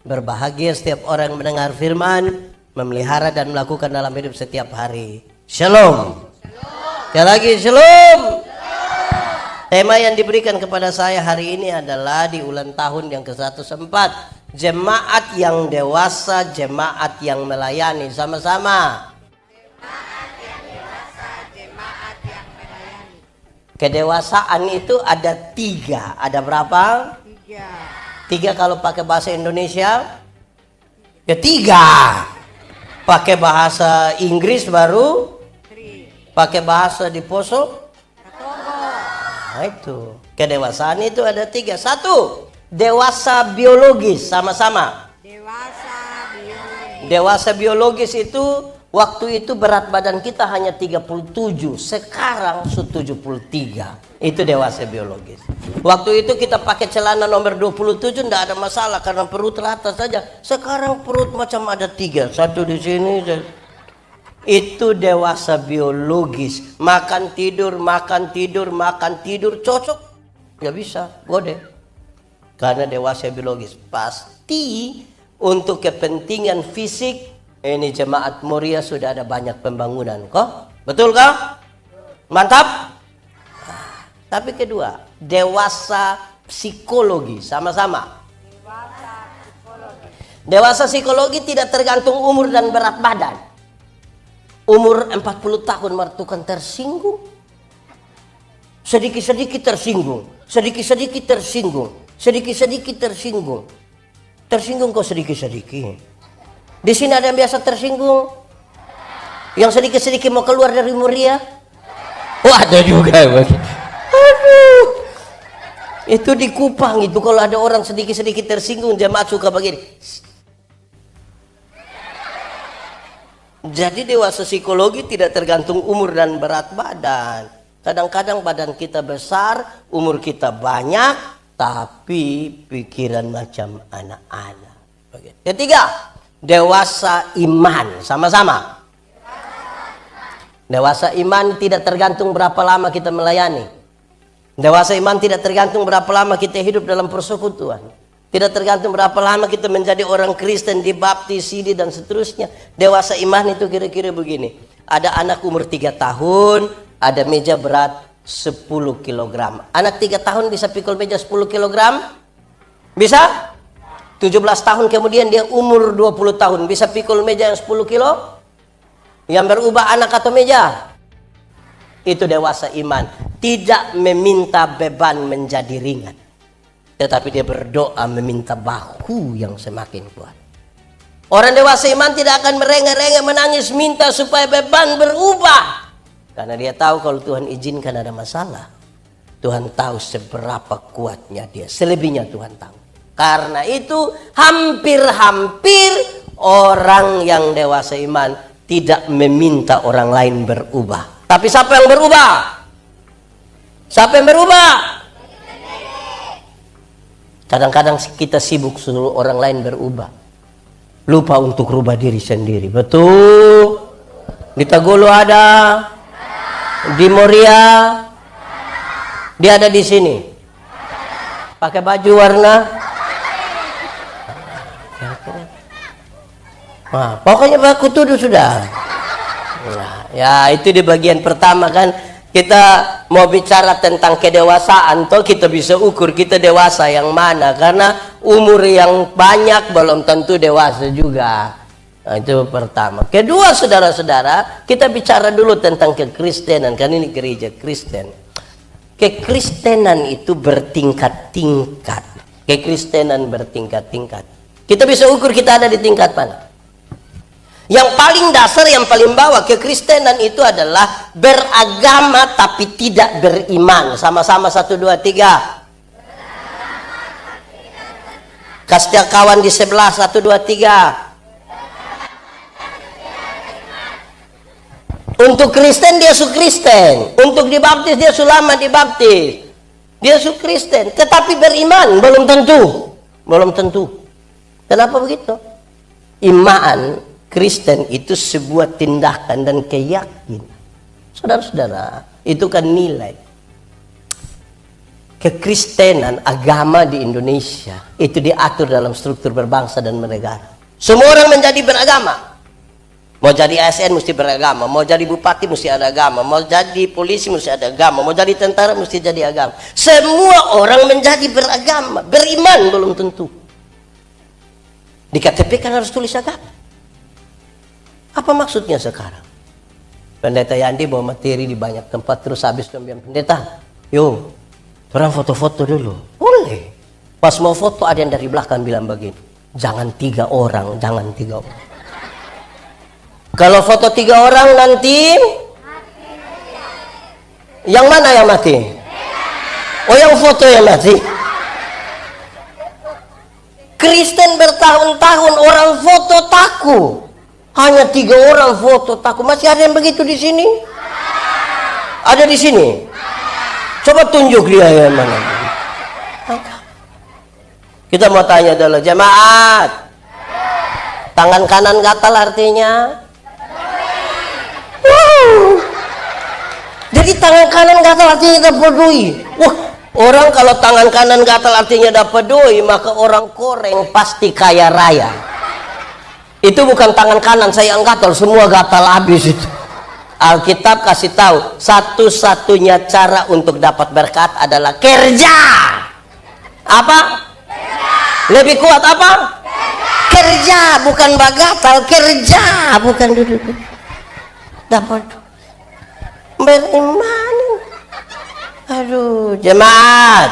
Berbahagia setiap orang yang mendengar firman, memelihara dan melakukan dalam hidup setiap hari. Shalom. Sekali lagi shalom. Tema yang diberikan kepada saya hari ini adalah di ulang tahun yang ke-104. Jemaat yang dewasa, jemaat yang melayani. Sama-sama. Jemaat yang dewasa, jemaat yang melayani. Kedewasaan itu ada 3. Ada berapa? 3 kalau pakai bahasa Indonesia. Ya 3. Pakai bahasa Inggris baru. Pakai bahasa di Poso. Nah itu. Kedewasaan itu ada 3. 1. Dewasa biologis. Sama-sama. Dewasa biologis itu waktu itu berat badan kita hanya 37. Sekarang 73. Itu dewasa biologis. Waktu itu kita pakai celana nomor 27 tidak ada masalah karena perut rata saja. Sekarang perut macam ada 3. Satu di sini. Itu dewasa biologis. Makan tidur, makan tidur, makan tidur. Cocok? Gak bisa. Gode. Karena dewasa biologis. Pasti untuk kepentingan fisik. Ini jemaat Moria sudah ada banyak pembangunan. Kok? Betul kah? Mantap? Tapi kedua, dewasa psikologi. Sama-sama. Dewasa psikologi tidak tergantung umur dan berat badan. Umur 40 tahun mertukan tersinggung. Sedikit-sedikit tersinggung. Sedikit-sedikit tersinggung. Sedikit-sedikit tersinggung. Tersinggung kok sedikit-sedikit. Di sini ada yang biasa tersinggung. Yang sedikit-sedikit mau keluar dari Moria. Oh ada juga. Aduh. Itu di Kupang itu kalau ada orang sedikit-sedikit tersinggung jemaat suka begini. Jadi dewasa psikologi tidak tergantung umur dan berat badan. Kadang-kadang badan kita besar, umur kita banyak, tapi pikiran macam anak-anak. Ketiga, dewasa iman. Sama-sama. Dewasa iman tidak tergantung berapa lama kita melayani. Dewasa iman tidak tergantung berapa lama kita hidup dalam persekutuan. Tidak tergantung berapa lama kita menjadi orang Kristen, dibaptis, sidi dan seterusnya. Dewasa iman itu kira-kira begini. Ada anak umur 3 tahun, ada meja berat 10 kg. Anak 3 tahun bisa pikul meja 10 kg? Bisa? 17 tahun kemudian dia umur 20 tahun bisa pikul meja yang 10 kilo? Yang berubah anak atau meja? Itu dewasa iman. Tidak meminta beban menjadi ringan, tetapi dia berdoa meminta bahu yang semakin kuat. Orang dewasa iman tidak akan merengek-rengek menangis minta supaya beban berubah. Karena dia tahu kalau Tuhan izinkan ada masalah. Tuhan tahu seberapa kuatnya dia. Selebihnya Tuhan tahu. Karena itu hampir-hampir orang yang dewasa iman tidak meminta orang lain berubah. Tapi siapa yang berubah? Siapa yang berubah? Kadang-kadang kita sibuk suruh orang lain berubah. Lupa untuk rubah diri sendiri. Betul? Di Tagolo ada. Di Moria. Dia ada di sini. Pakai baju warna. Nah, pokoknya aku tuduh sudah. Nah, ya itu di bagian pertama kan. Kita mau bicara tentang kedewasaan, toh kita bisa ukur kita dewasa yang mana. Karena umur yang banyak belum tentu dewasa juga. Nah, itu pertama. Kedua, saudara-saudara, kita bicara dulu tentang kekristenan. Kan ini gereja Kristen. Kekristenan itu bertingkat-tingkat. Kekristenan bertingkat-tingkat. Kita bisa ukur kita ada di tingkat mana. Yang paling dasar, yang paling bawah kekristenan itu adalah beragama tapi tidak beriman. Sama-sama 1, 2, 3. Kasih kawan di sebelah 1, 2, 3. Untuk Kristen dia su Kristen. Untuk dibaptis dia sulama dibaptis. Dia su Kristen. Tetapi beriman belum tentu. Belum tentu. Kenapa begitu? Iman Kristen itu sebuah tindakan dan keyakinan. Saudara-saudara, itu kan nilai. kekristenan, agama di Indonesia itu diatur dalam struktur berbangsa dan bernegara. Semua orang menjadi beragama. Mau jadi ASN mesti beragama, mau jadi bupati mesti ada agama, mau jadi polisi mesti ada agama, mau jadi tentara mesti jadi agama. Semua orang menjadi beragama, beriman belum tentu. Di KTP kan harus tulis agama. Apa maksudnya sekarang? Pendeta Yandi bawa materi di banyak tempat, terus habis dia bilang, pendeta, yo, orang foto-foto dulu. Boleh. Pas mau foto ada yang dari belakang bilang begini, jangan 3 orang, jangan 3 orang. Kalau foto 3 orang nanti, yang mana yang mati? Oh, yang foto yang mati. Kristen bertahun-tahun orang foto takut. Hanya 3 orang foto takut. Masih ada yang begitu di sini? Ada di sini? Coba tunjuk dia yang mana. Kita mau tanya dulu, jemaat. Tangan kanan gatal artinya? Jadi tangan kanan gatal artinya dapat doi. Wah, orang kalau tangan kanan gatal artinya dapat doi, maka orang koreng pasti kaya raya. Itu bukan tangan kanan saya yang gatal, semua gatal habis itu. Alkitab kasih tahu, satu-satunya cara untuk dapat berkat adalah kerja. Apa? Lebih kuat apa? Kerja, bukan bagatal, kerja, bukan duduk. Dapat beriman. Aduh, jemaat.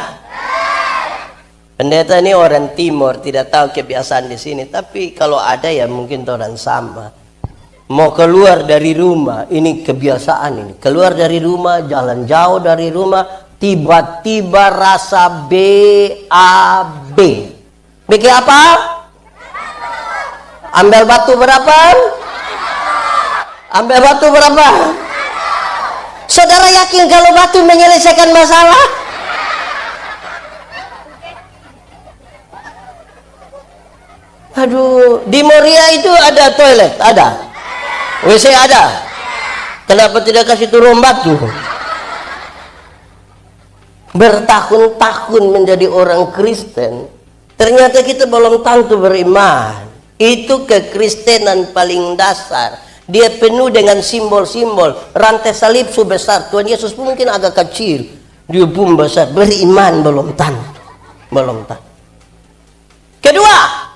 Pendeta ini orang timur, tidak tahu kebiasaan di sini, tapi kalau ada ya mungkin orang sama. Mau keluar dari rumah, ini kebiasaan ini. Keluar dari rumah, jalan jauh dari rumah, tiba-tiba rasa BAB. BK apa? Ambil batu berapa? Ambil batu berapa? Saudara yakin kalau batu menyelesaikan masalah? Aduh, di Moria itu ada toilet, ada. WC ada. Kenapa tidak kasih turun batu? Bertahun-tahun menjadi orang Kristen, ternyata kita belum tentu beriman. Itu kekristenan paling dasar. Dia penuh dengan simbol-simbol. Rantai salib sebesar Tuhan Yesus pun mungkin agak kecil, dia pun besar. Beriman belum tentu. Belum tentu. Kedua,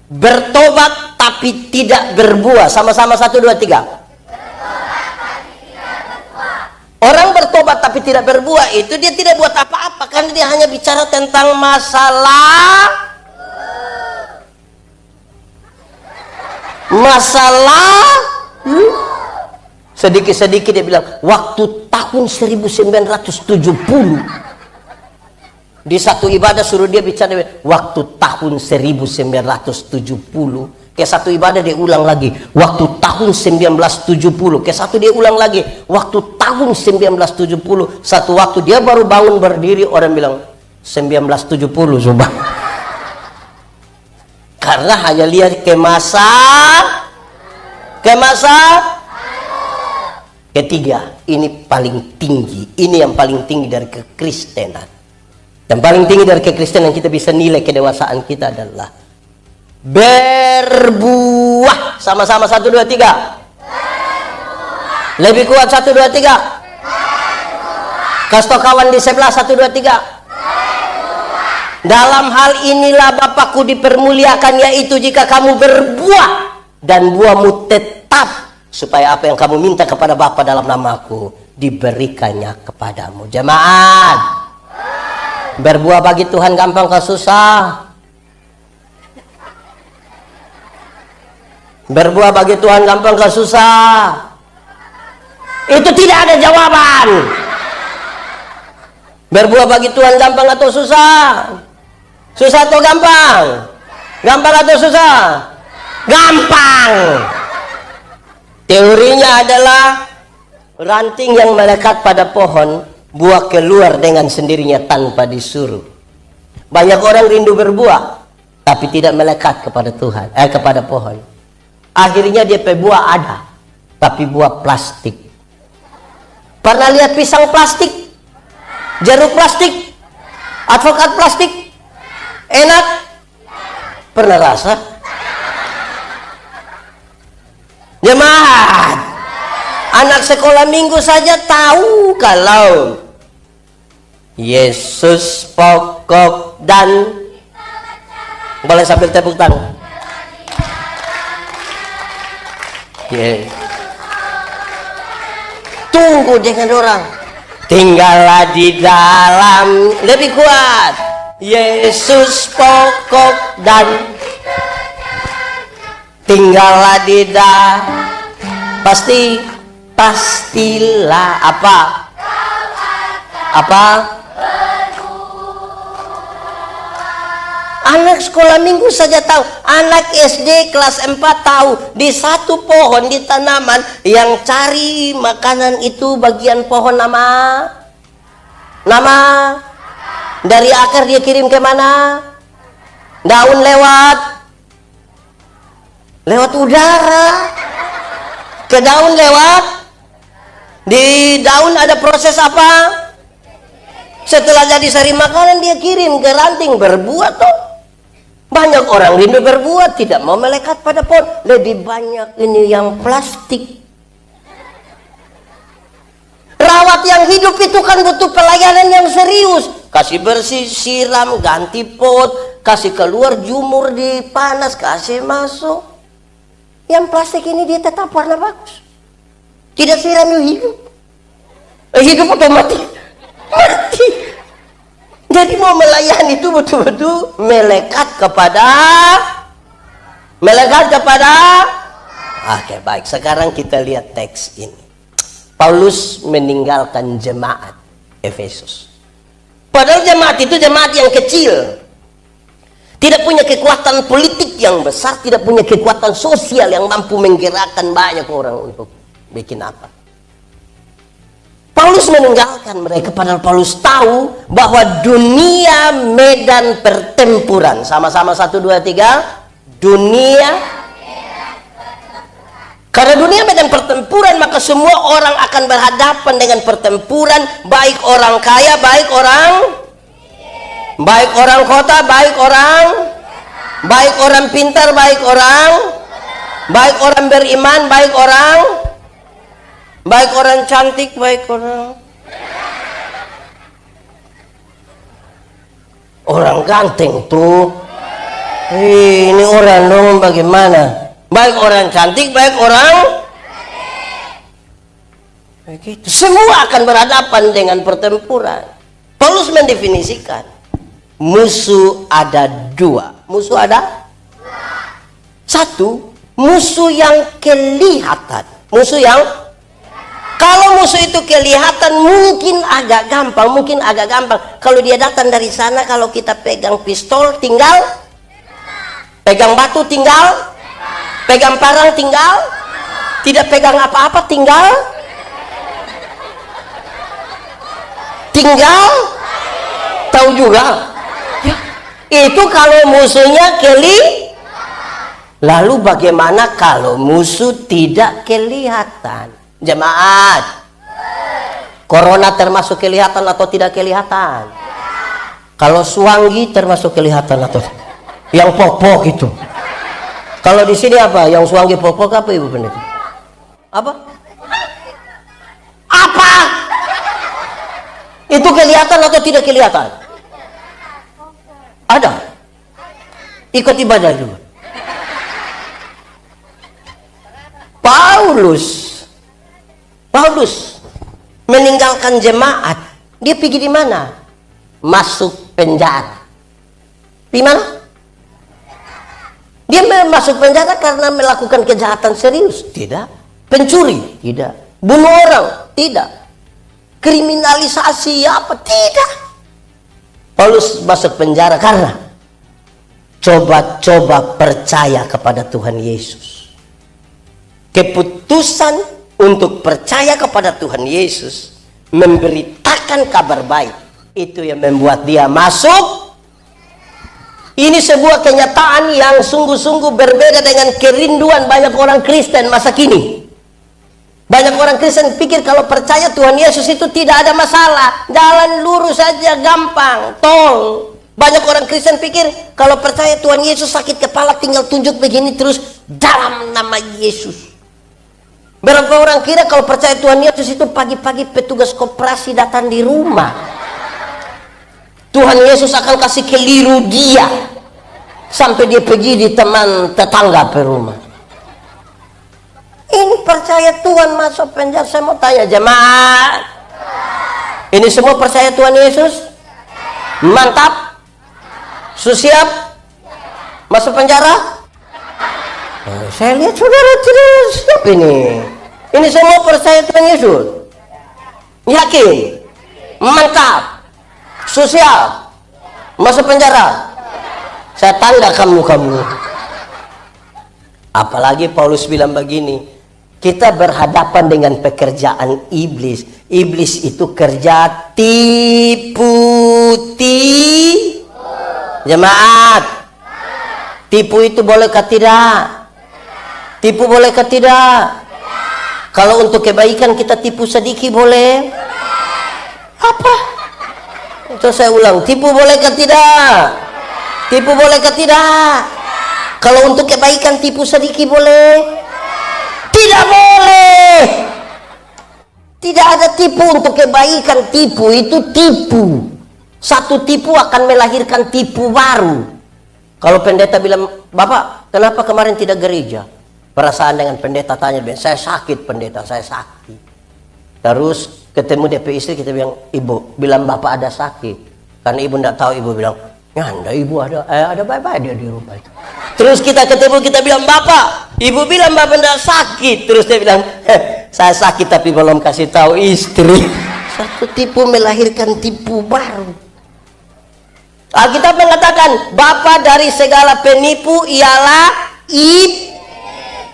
bertobat tapi tidak berbuah. Sama-sama 1, 2, 3. Orang bertobat tapi tidak berbuah itu dia tidak buat apa-apa, karena dia hanya bicara tentang masalah sedikit-sedikit dia bilang waktu tahun 1970 di satu ibadah suruh dia bicara waktu tahun 1970. Ke satu ibadah dia ulang lagi waktu tahun 1970. Ke satu dia ulang lagi waktu tahun 1970. Satu waktu dia baru bangun berdiri, orang bilang 1970 coba. Karena hanya lihat ke masa ketiga. Ini paling tinggi. Ini yang paling tinggi dari kekristenan. Yang paling tinggi dari kekristenan kita bisa nilai kedewasaan kita adalah berbuah. Sama-sama 1, 2, 3. Lebih kuat 1, 2, 3. Kasih kawan di sebelah 1, 2, 3. Dalam hal inilah Bapakku dipermuliakan, yaitu jika kamu berbuah dan buahmu tetap, supaya apa yang kamu minta kepada Bapa dalam namaku diberikannya kepadamu. Jemaat, berbuah bagi Tuhan gampang ke susah? Berbuah bagi Tuhan gampang ke susah? Itu tidak ada jawaban. Berbuah bagi Tuhan gampang atau susah? Susah atau gampang? Gampang atau susah? Gampang. Teorinya adalah ranting yang melekat pada pohon, buah keluar dengan sendirinya tanpa disuruh. Banyak orang rindu berbuah, tapi tidak melekat kepada Tuhan, kepada pohon. Akhirnya dia buah ada, tapi buah plastik. Pernah lihat pisang plastik? Jeruk plastik? Advokat plastik enak? Pernah rasa? Jemaat, anak sekolah minggu saja tahu kalau Yesus pokok dan boleh sambil tepuk tangan. Yes. Tunggu dengan orang. Tinggallah di dalam, lebih kuat. Yesus pokok dan tinggallah di dalam. Pastilah apa? Anak sekolah minggu saja tahu, anak SD kelas 4 tahu, di satu pohon di tanaman yang cari makanan itu bagian pohon nama dari akar dia kirim ke mana? Daun lewat udara, ke daun lewat, di daun ada proses apa? Setelah jadi sari makanan dia kirim ke ranting, berbuah toh. Banyak orang rindu berbuat, tidak mau melekat pada pohon. Lebih banyak ini yang plastik. Rawat yang hidup itu kan butuh pelayanan yang serius. Kasih bersih, siram, ganti pot, kasih keluar, jumur di panas, kasih masuk. Yang plastik ini dia tetap warna bagus. Tidak siram hidup. Hidup otomatis mati. Jadi mau melayani itu betul-betul melekat kepada. Oke, baik. Sekarang kita lihat teks ini. Paulus meninggalkan jemaat Efesus. Padahal jemaat itu jemaat yang kecil. Tidak punya kekuatan politik yang besar, tidak punya kekuatan sosial yang mampu menggerakkan banyak orang untuk bikin apa. Paulus meninggalkan mereka, padahal Paulus tahu bahwa dunia medan pertempuran. Sama-sama 1, 2, 3. Dunia. Karena dunia medan pertempuran, maka semua orang akan berhadapan dengan pertempuran. Baik orang kaya, baik orang kota, baik orang pintar, baik orang beriman, baik orang cantik, baik orang ganteng tuh. Ini orang dong bagaimana? Baik orang cantik, baik orang begitu. Semua akan berhadapan dengan pertempuran. Paulus mendefinisikan musuh ada 2. Musuh ada 1, musuh yang kelihatan. Kalau musuh itu kelihatan mungkin agak gampang. Kalau dia datang dari sana, kalau kita pegang pistol tinggal, pegang batu tinggal, pegang parang tinggal, tidak pegang apa-apa tinggal tahu juga ya. Itu kalau musuhnya lalu bagaimana kalau musuh tidak kelihatan? Jemaat, corona termasuk kelihatan atau tidak kelihatan? Kalau suanggi termasuk kelihatan atau yang pok-pok itu? Kalau di sini apa? Yang suanggi pok-pok apa, Ibu Pendeta? Apa? Itu kelihatan atau tidak kelihatan? Ada. Ikut ibadah dulu. Paulus meninggalkan jemaat. Dia pergi di mana? Masuk penjara. Di mana? Dia masuk penjara karena melakukan kejahatan serius? Tidak. Pencuri? Tidak. Bunuh orang? Tidak. Kriminalisasi apa? Tidak. Paulus masuk penjara karena coba-coba percaya kepada Tuhan Yesus. Keputusan untuk percaya kepada Tuhan Yesus, memberitakan kabar baik, itu yang membuat dia masuk. Ini sebuah kenyataan yang sungguh-sungguh berbeda dengan kerinduan banyak orang Kristen masa kini. Banyak orang Kristen pikir kalau percaya Tuhan Yesus itu tidak ada masalah, jalan lurus saja, gampang, tol. Banyak orang Kristen pikir kalau percaya Tuhan Yesus sakit kepala tinggal tunjuk begini terus dalam nama Yesus. Berapa orang kira kalau percaya Tuhan Yesus itu pagi-pagi petugas koperasi datang di rumah. Tuhan Yesus akan kasih keliru dia sampai dia pergi di teman tetangga per rumah. Ini percaya Tuhan masuk penjara. Saya mau tanya jemaat, ini semua percaya Tuhan Yesus? Mantap? Siap? Masuk penjara? Saya lihat saudara tidak siap ini. Ini semua percaya Tuhan Yesus? Yakin? Mantap? Siap? Masuk penjara? Saya tanda kamu. Apalagi Paulus bilang begini, kita berhadapan dengan pekerjaan iblis. Iblis itu kerja tipu. Jemaat, tipu itu bolehkah tidak? Tipu bolehkah tidak? Kalau untuk kebaikan kita tipu sedikit boleh? Apa? Itu saya ulang, tipu bolehkah tidak? Tipu bolehkah tidak? Kalau untuk kebaikan tipu sedikit boleh? Tidak boleh. Tidak ada tipu untuk kebaikan. Tipu itu tipu. Satu tipu akan melahirkan tipu baru. Kalau pendeta bilang, Bapak kenapa kemarin tidak gereja? Perasaan dengan pendeta tanya, saya sakit pendeta, saya sakit. Terus ketemu DP istri, kita bilang, Ibu bilang Bapak ada sakit. Karena ibu tidak tahu, ibu bilang, nyanda ibu ada baik-baik dia di rumah itu. Terus kita ketemu, kita bilang, Bapak, ibu bilang Bapak tidak sakit. Terus dia bilang, saya sakit tapi belum kasih tahu istri. Satu tipu melahirkan tipu baru. Alkitab mengatakan, Bapa dari segala penipu ialah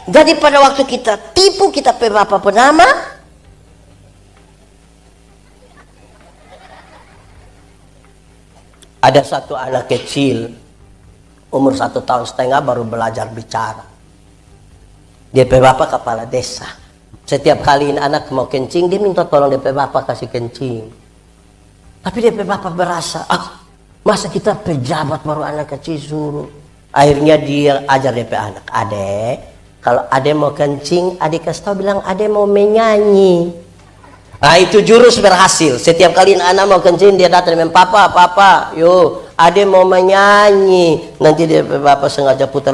Jadi pada waktu kita tipu, kita pe Bapa penama. Ada satu anak kecil umur 1,5 tahun baru belajar bicara. Dia pe bapak kepala desa. Setiap kali anak mau kencing, dia minta tolong dia pe bapak kasih kencing. Tapi dia pe bapak berasa, masa kita pejabat baru anak kecil suruh. Akhirnya dia ajar dia pe anak, adek, kalau adek mau kencing, adek kasih tahu bilang adek mau menyanyi. Nah itu jurus berhasil. Setiap kali anak mau kencing dia datang dengan papa, yo, adek mau menyanyi. Nanti dia bapak sengaja putar,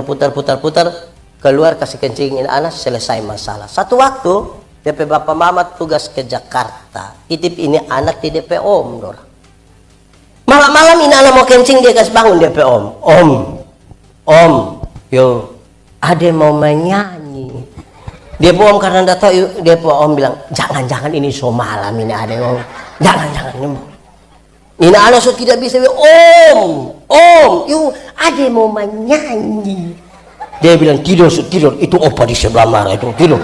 keluar kasih kencingin anak, selesai masalah. Satu waktu DP bapak mama tugas ke Jakarta, titip ini anak di DP om. Malam-malam ini anak mau kencing, dia kasih bangun DP om, yo, adek mau menyanyi. Dia bohong karena tidak tahu. Dia om bilang, jangan ini so malam ini ada om, jangan ini anak so tidak bisa. Om, yuk ada mau menyanyi. Dia bilang tidur itu opa di sebelah marah itu tidur.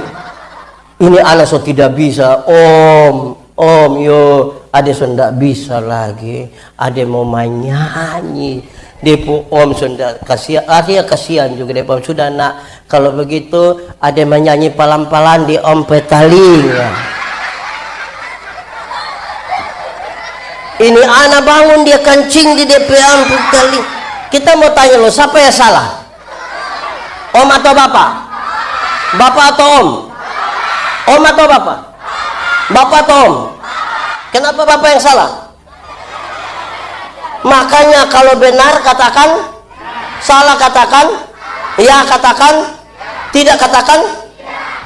Ini anak so tidak bisa. Om, yuk ada so tidak bisa lagi. Ada mau menyanyi. Depo om sudah kasihan, artinya kasihan juga depo sudah nak. Kalau begitu ada menyanyi palan-palan di om petaling. Ini anak bangun dia kencing di DP om petaling. Kita mau tanya lo, siapa yang salah? Om atau bapak? Bapak atau om? Om atau bapak? Bapak atau om? Kenapa bapak yang salah? Makanya kalau benar katakan, salah katakan, ya katakan, tidak katakan,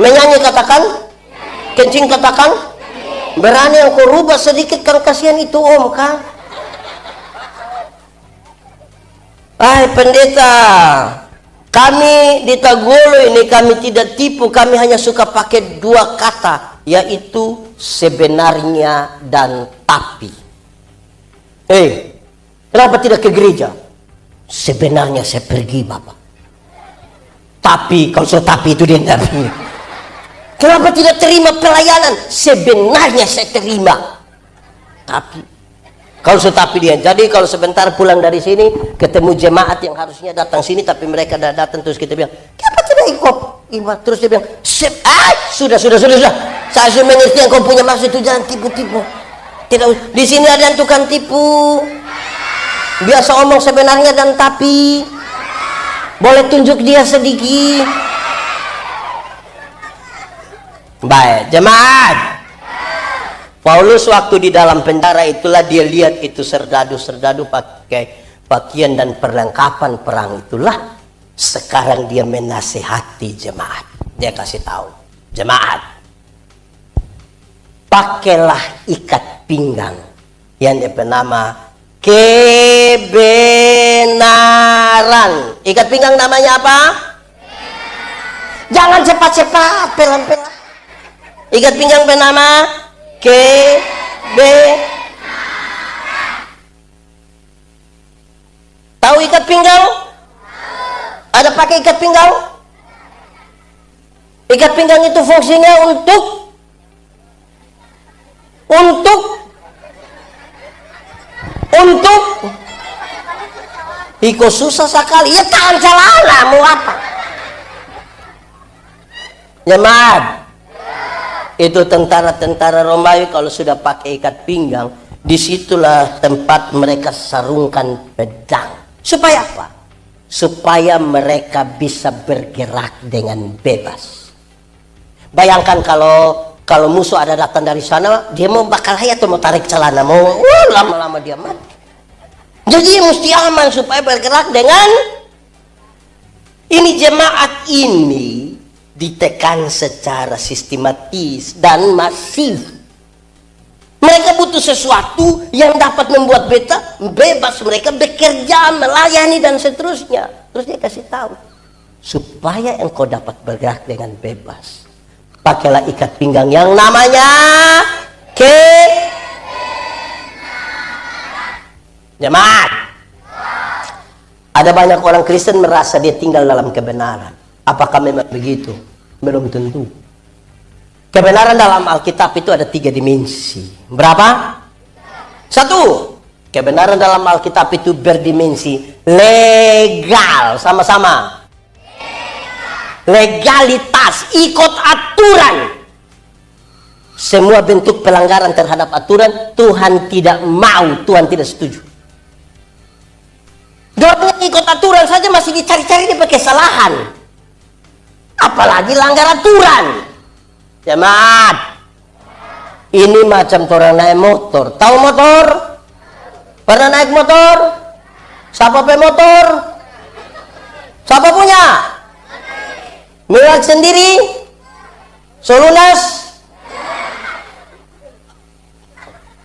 menyanyi katakan, kencing katakan. Berani yang kau rubah sedikit kan kasihan itu om kan. Pendeta, kami di Tagolo ini kami tidak tipu, kami hanya suka pakai dua kata, yaitu sebenarnya dan tapi. Kenapa tidak ke gereja? Sebenarnya saya pergi bapak. Tapi kalau saya tapi itu dia tidak pergi. Kenapa tidak terima pelayanan? Sebenarnya saya terima. Tapi kalau saya tapi dia. Jadi kalau sebentar pulang dari sini ketemu jemaat yang harusnya datang sini tapi mereka tidak datang, terus kita bilang, kenapa tidak ikut? Terus dia bilang, sudah. Saya sudah mengerti yang kau punya maksud itu, jangan tipu-tipu. Tidak, di sini ada yang tukang tipu. Biasa omong sebenarnya dan tapi. Boleh tunjuk dia sedikit. Baik, jemaat. Paulus waktu di dalam penjara itulah dia lihat itu serdadu-serdadu pakai pakaian dan perlengkapan perang itulah. Sekarang dia menasihati jemaat. Dia kasih tahu, jemaat, pakailah ikat pinggang yang bernama kebenaran. Ikat pinggang namanya apa? Jangan cepat-cepat, pelan-pelan. Ikat pinggang bernama Tahu ikat pinggang? Ada pakai ikat pinggang? Ikat pinggang itu fungsinya untuk Iko susah sekali. Ya tahan celana, mau apa? Jemaat, itu tentara-tentara Romawi kalau sudah pakai ikat pinggang, disitulah tempat mereka sarungkan pedang. Supaya apa? Supaya mereka bisa bergerak dengan bebas. Bayangkan kalau musuh ada datang dari sana, dia mau bakal hayat atau mau tarik celana, mau lama-lama dia mati. Jadi mesti aman supaya bergerak dengan ini. Jemaat ini ditekan secara sistematis dan masif. Mereka butuh sesuatu yang dapat membuat bebas mereka bekerja, melayani dan seterusnya. Terus dia kasih tahu, supaya engkau dapat bergerak dengan bebas, pakailah ikat pinggang yang namanya Jemaat. Ada banyak orang Kristen merasa dia tinggal dalam kebenaran. Apakah memang begitu? Belum tentu. Kebenaran dalam Alkitab itu ada 3 dimensi. Berapa? 1. Kebenaran dalam Alkitab itu berdimensi legal. Sama-sama. Legalitas, ikut aturan. Semua bentuk pelanggaran terhadap aturan Tuhan tidak mau, Tuhan tidak setuju. Dua-duanya ikut aturan saja masih dicari-cari dia pakai kesalahan, apalagi langgar aturan. Jemaat, ini macam orang naik motor. Tahu motor? Pernah naik motor? Siapa punya motor? Siapa punya? Milik sendiri? Solunas?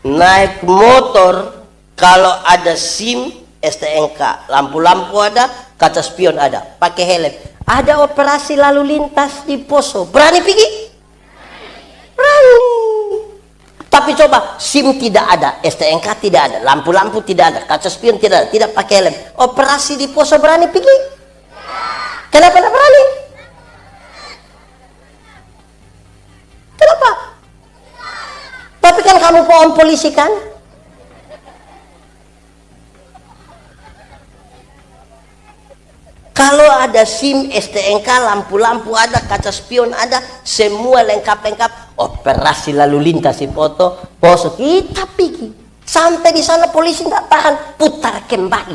Naik motor kalau ada SIM, STNK, lampu-lampu ada, kaca spion ada, pakai helm, ada operasi lalu lintas di Poso, berani pergi? Berani. Tapi coba SIM tidak ada, STNK tidak ada, lampu-lampu tidak ada, kaca spion tidak ada, tidak pakai helm, operasi di Poso berani pergi? Kenapa tidak berani? Kenapa? Tapi kan kamu pohon polisi kan? Kalau ada SIM, STNK, lampu-lampu ada, kaca spion ada, semua lengkap-lengkap, operasi lalu lintas di Poso, kita pergi. Sampai di sana polisi tidak tahan, putar kembali.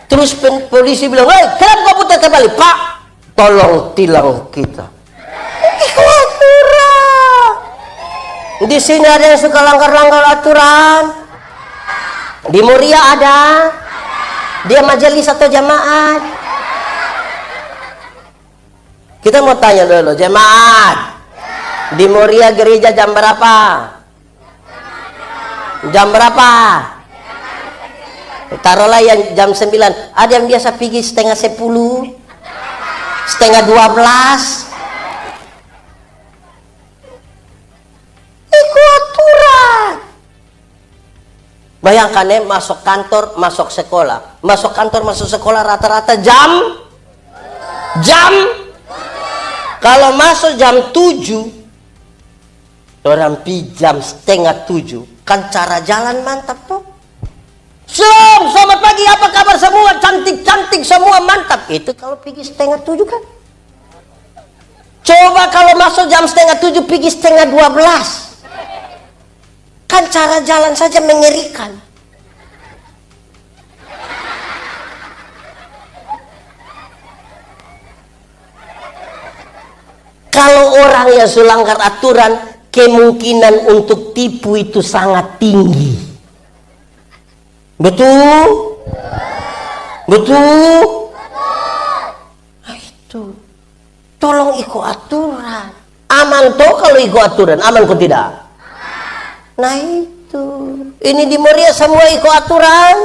Terus polisi bilang, "Hei, kenapa kau putar kembali?" "Pak, tolong tilang kita." Di sini ada yang suka langgar-langgar aturan. Di Muria ada. Dia majelis atau jemaat? Kita mau tanya dulu, jemaat. Di Muria gereja jam berapa? Jam berapa? Taruhlah yang jam 9. Ada yang biasa pergi setengah 10, setengah 12. Bayangkan ya, masuk kantor, masuk sekolah. Masuk kantor, masuk sekolah rata-rata jam. Kalau masuk jam 7, orang pi jam setengah 7. Kan cara jalan mantap tuh. Selamat pagi, apa kabar semua? Cantik-cantik semua, mantap. Itu kalau pergi setengah 7 kan. Coba kalau masuk jam 6:30 pergi 11:30. Kan cara jalan saja mengerikan. Kalau orang yang selanggar aturan, kemungkinan untuk tipu itu sangat tinggi. Betul? Betul? Nah, itu. Tolong ikut aturan. Aman toh kalau ikut aturan, aman kok tidak? Nah itu. Ini di Moria semua ikut aturan.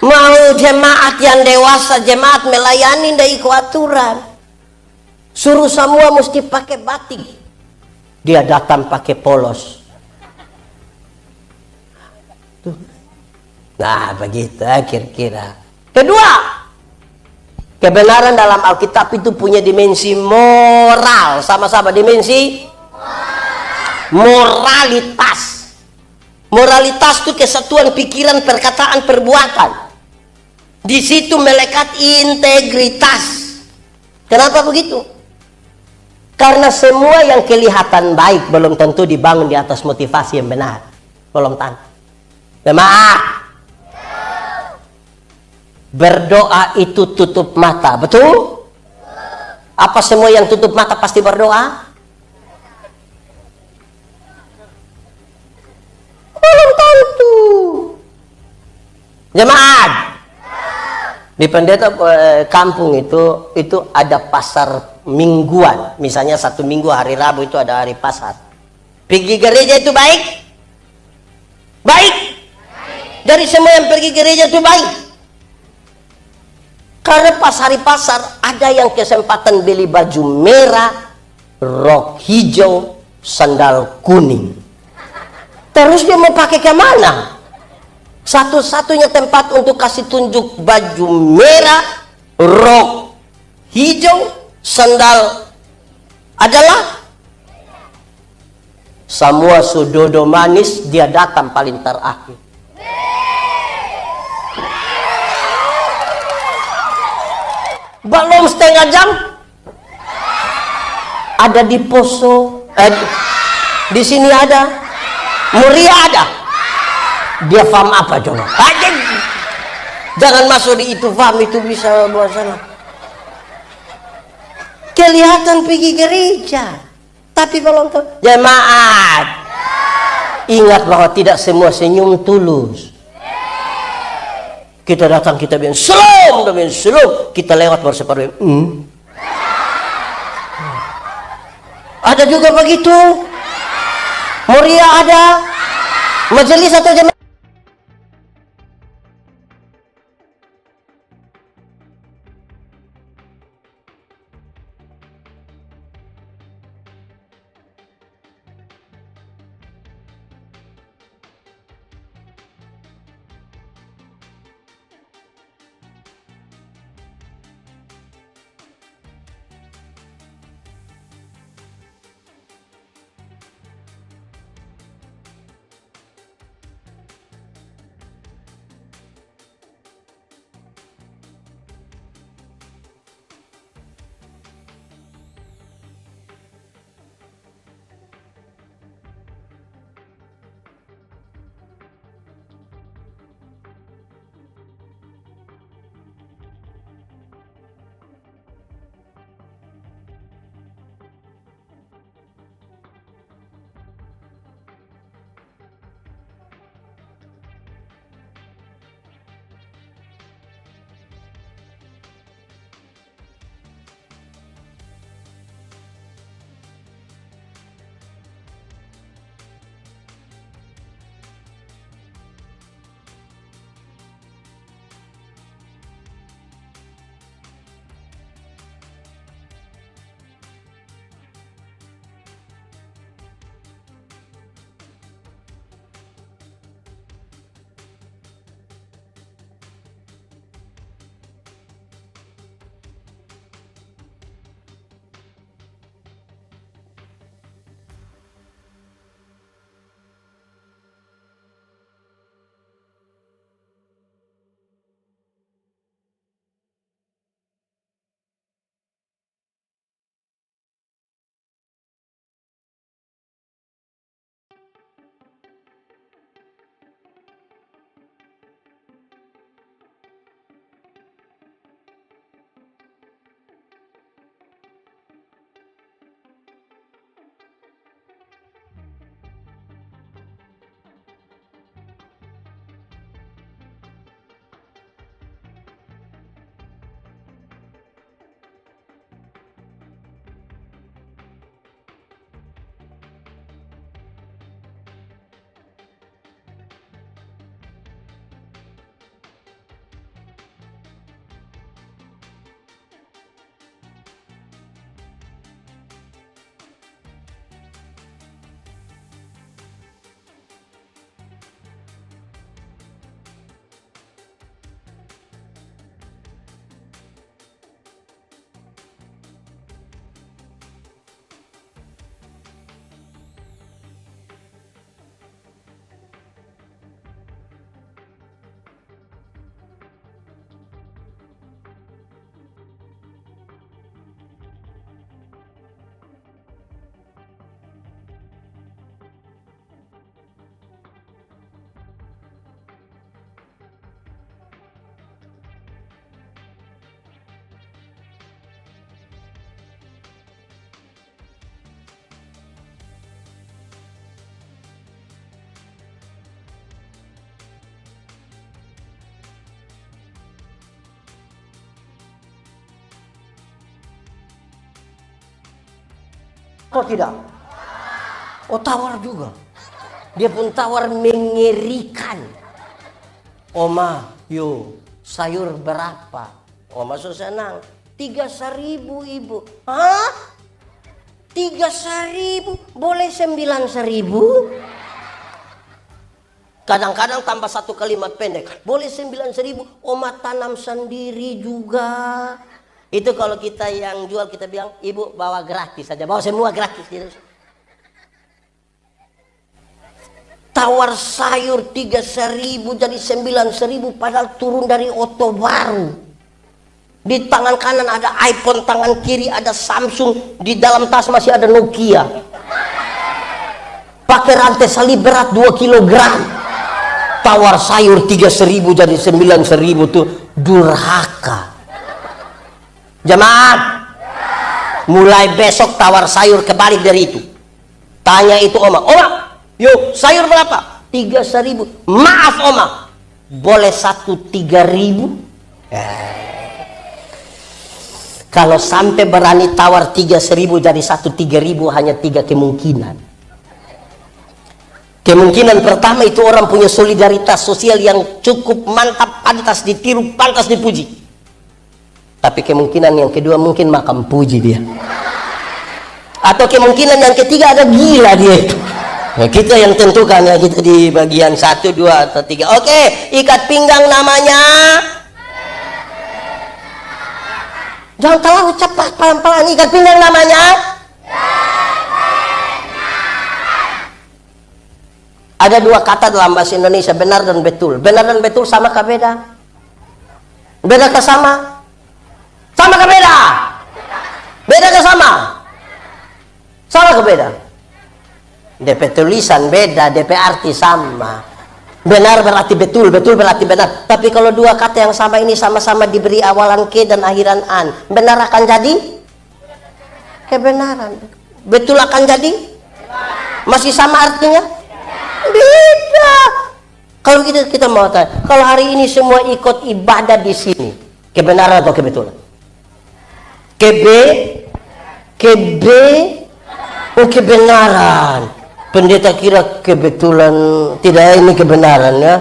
Mau jemaat yang dewasa, jemaat melayani ndak ikut aturan. Suruh semua mesti pakai batik. Dia datang pakai polos. Nah begitu kira-kira. Kedua, kebenaran dalam Alkitab itu punya dimensi moral. Sama-sama dimensi moralitas. Moralitas itu kesatuan pikiran, perkataan, perbuatan. Di situ melekat integritas. Kenapa begitu? Karena semua yang kelihatan baik belum tentu dibangun di atas motivasi yang benar. Belum tentu. Jemaat, berdoa itu tutup mata, betul? Apa semua yang tutup mata pasti berdoa? Belum tentu. Jemaat, di pendeta kampung itu ada pasar mingguan. Misalnya satu minggu hari Rabu itu ada hari pasar. Pergi gereja itu baik? Baik. Dari semua yang pergi gereja itu baik. Karena pas hari pasar ada yang kesempatan beli baju merah, rok hijau, sandal kuning. Terus dia mau pakai ke mana? Satu-satunya tempat untuk kasih tunjuk baju merah, rok hijau, sandal adalah semua sudodo manis, dia datang paling terakhir. Belum setengah jam ada di Poso, di sini ada, Muria ada. Dia faham apa coba? Jangan masuk di itu, faham itu bisa buat sana. Kelihatan pergi gereja, tapi belum tahu. Jemaat, ingat bahwa tidak semua senyum tulus. Kita datang, kita bilang shalom, kita lewat baru separuh. Ada juga begitu. Muria ada, majelis atau jemaat. Oh tidak? Oh tawar juga. Dia pun tawar mengerikan. Oma, yo sayur berapa? Oma so senang. 3.000 ibu. Hah? 3.000? Boleh 9.000? Kadang-kadang tambah satu kalimat pendek. Boleh 9.000. Oma tanam sendiri juga. Itu kalau kita yang jual kita bilang, ibu bawa gratis saja. Bawa semua gratis. Tawar sayur 3.000 jadi 9.000 padahal turun dari oto baru. Di tangan kanan ada iPhone, tangan kiri ada Samsung, di dalam tas masih ada Nokia. Pakai rantai salib berat 2 kilogram. Tawar sayur 3.000 jadi 9.000 tuh durhaka. Jemaat, mulai besok tawar sayur kebalik dari itu. Tanya itu Oma, Oma, yuk sayur berapa? 3.000. Maaf Oma, boleh 3.000? Kalau sampai berani tawar 3.000 jadi 3.000 hanya 3 kemungkinan. Kemungkinan pertama itu orang punya solidaritas sosial yang cukup mantap, pantas ditiru, pantas dipuji. Tapi kemungkinan yang kedua mungkin makam puji dia. Atau kemungkinan yang ketiga ada gila dia itu. Nah, kita yang tentukan ya, kita di bagian 1, 2, atau 3. Oke, ikat pinggang namanya. Jangan terlalu cepat, pelan-pelan. Ikat pinggang namanya. Ada 2 kata dalam bahasa Indonesia, benar dan betul. Benar dan betul sama kah beda? Beda kah sama? Sama kah beda? Beda kah sama? Sama kah beda? DP tulisan beda, DP arti sama. Benar berarti betul, betul berarti benar. Tapi kalau 2 kata yang sama ini sama-sama diberi awalan ke dan akhiran an, benar akan jadi kebenaran. Betul akan jadi? Masih sama artinya? Beda. Kalau kita mau tanya, kalau hari ini semua ikut ibadah di sini, kebenaran atau kebetulan? Oh kebenaran. Pendeta kira kebetulan, tidak ini kebenaran ya.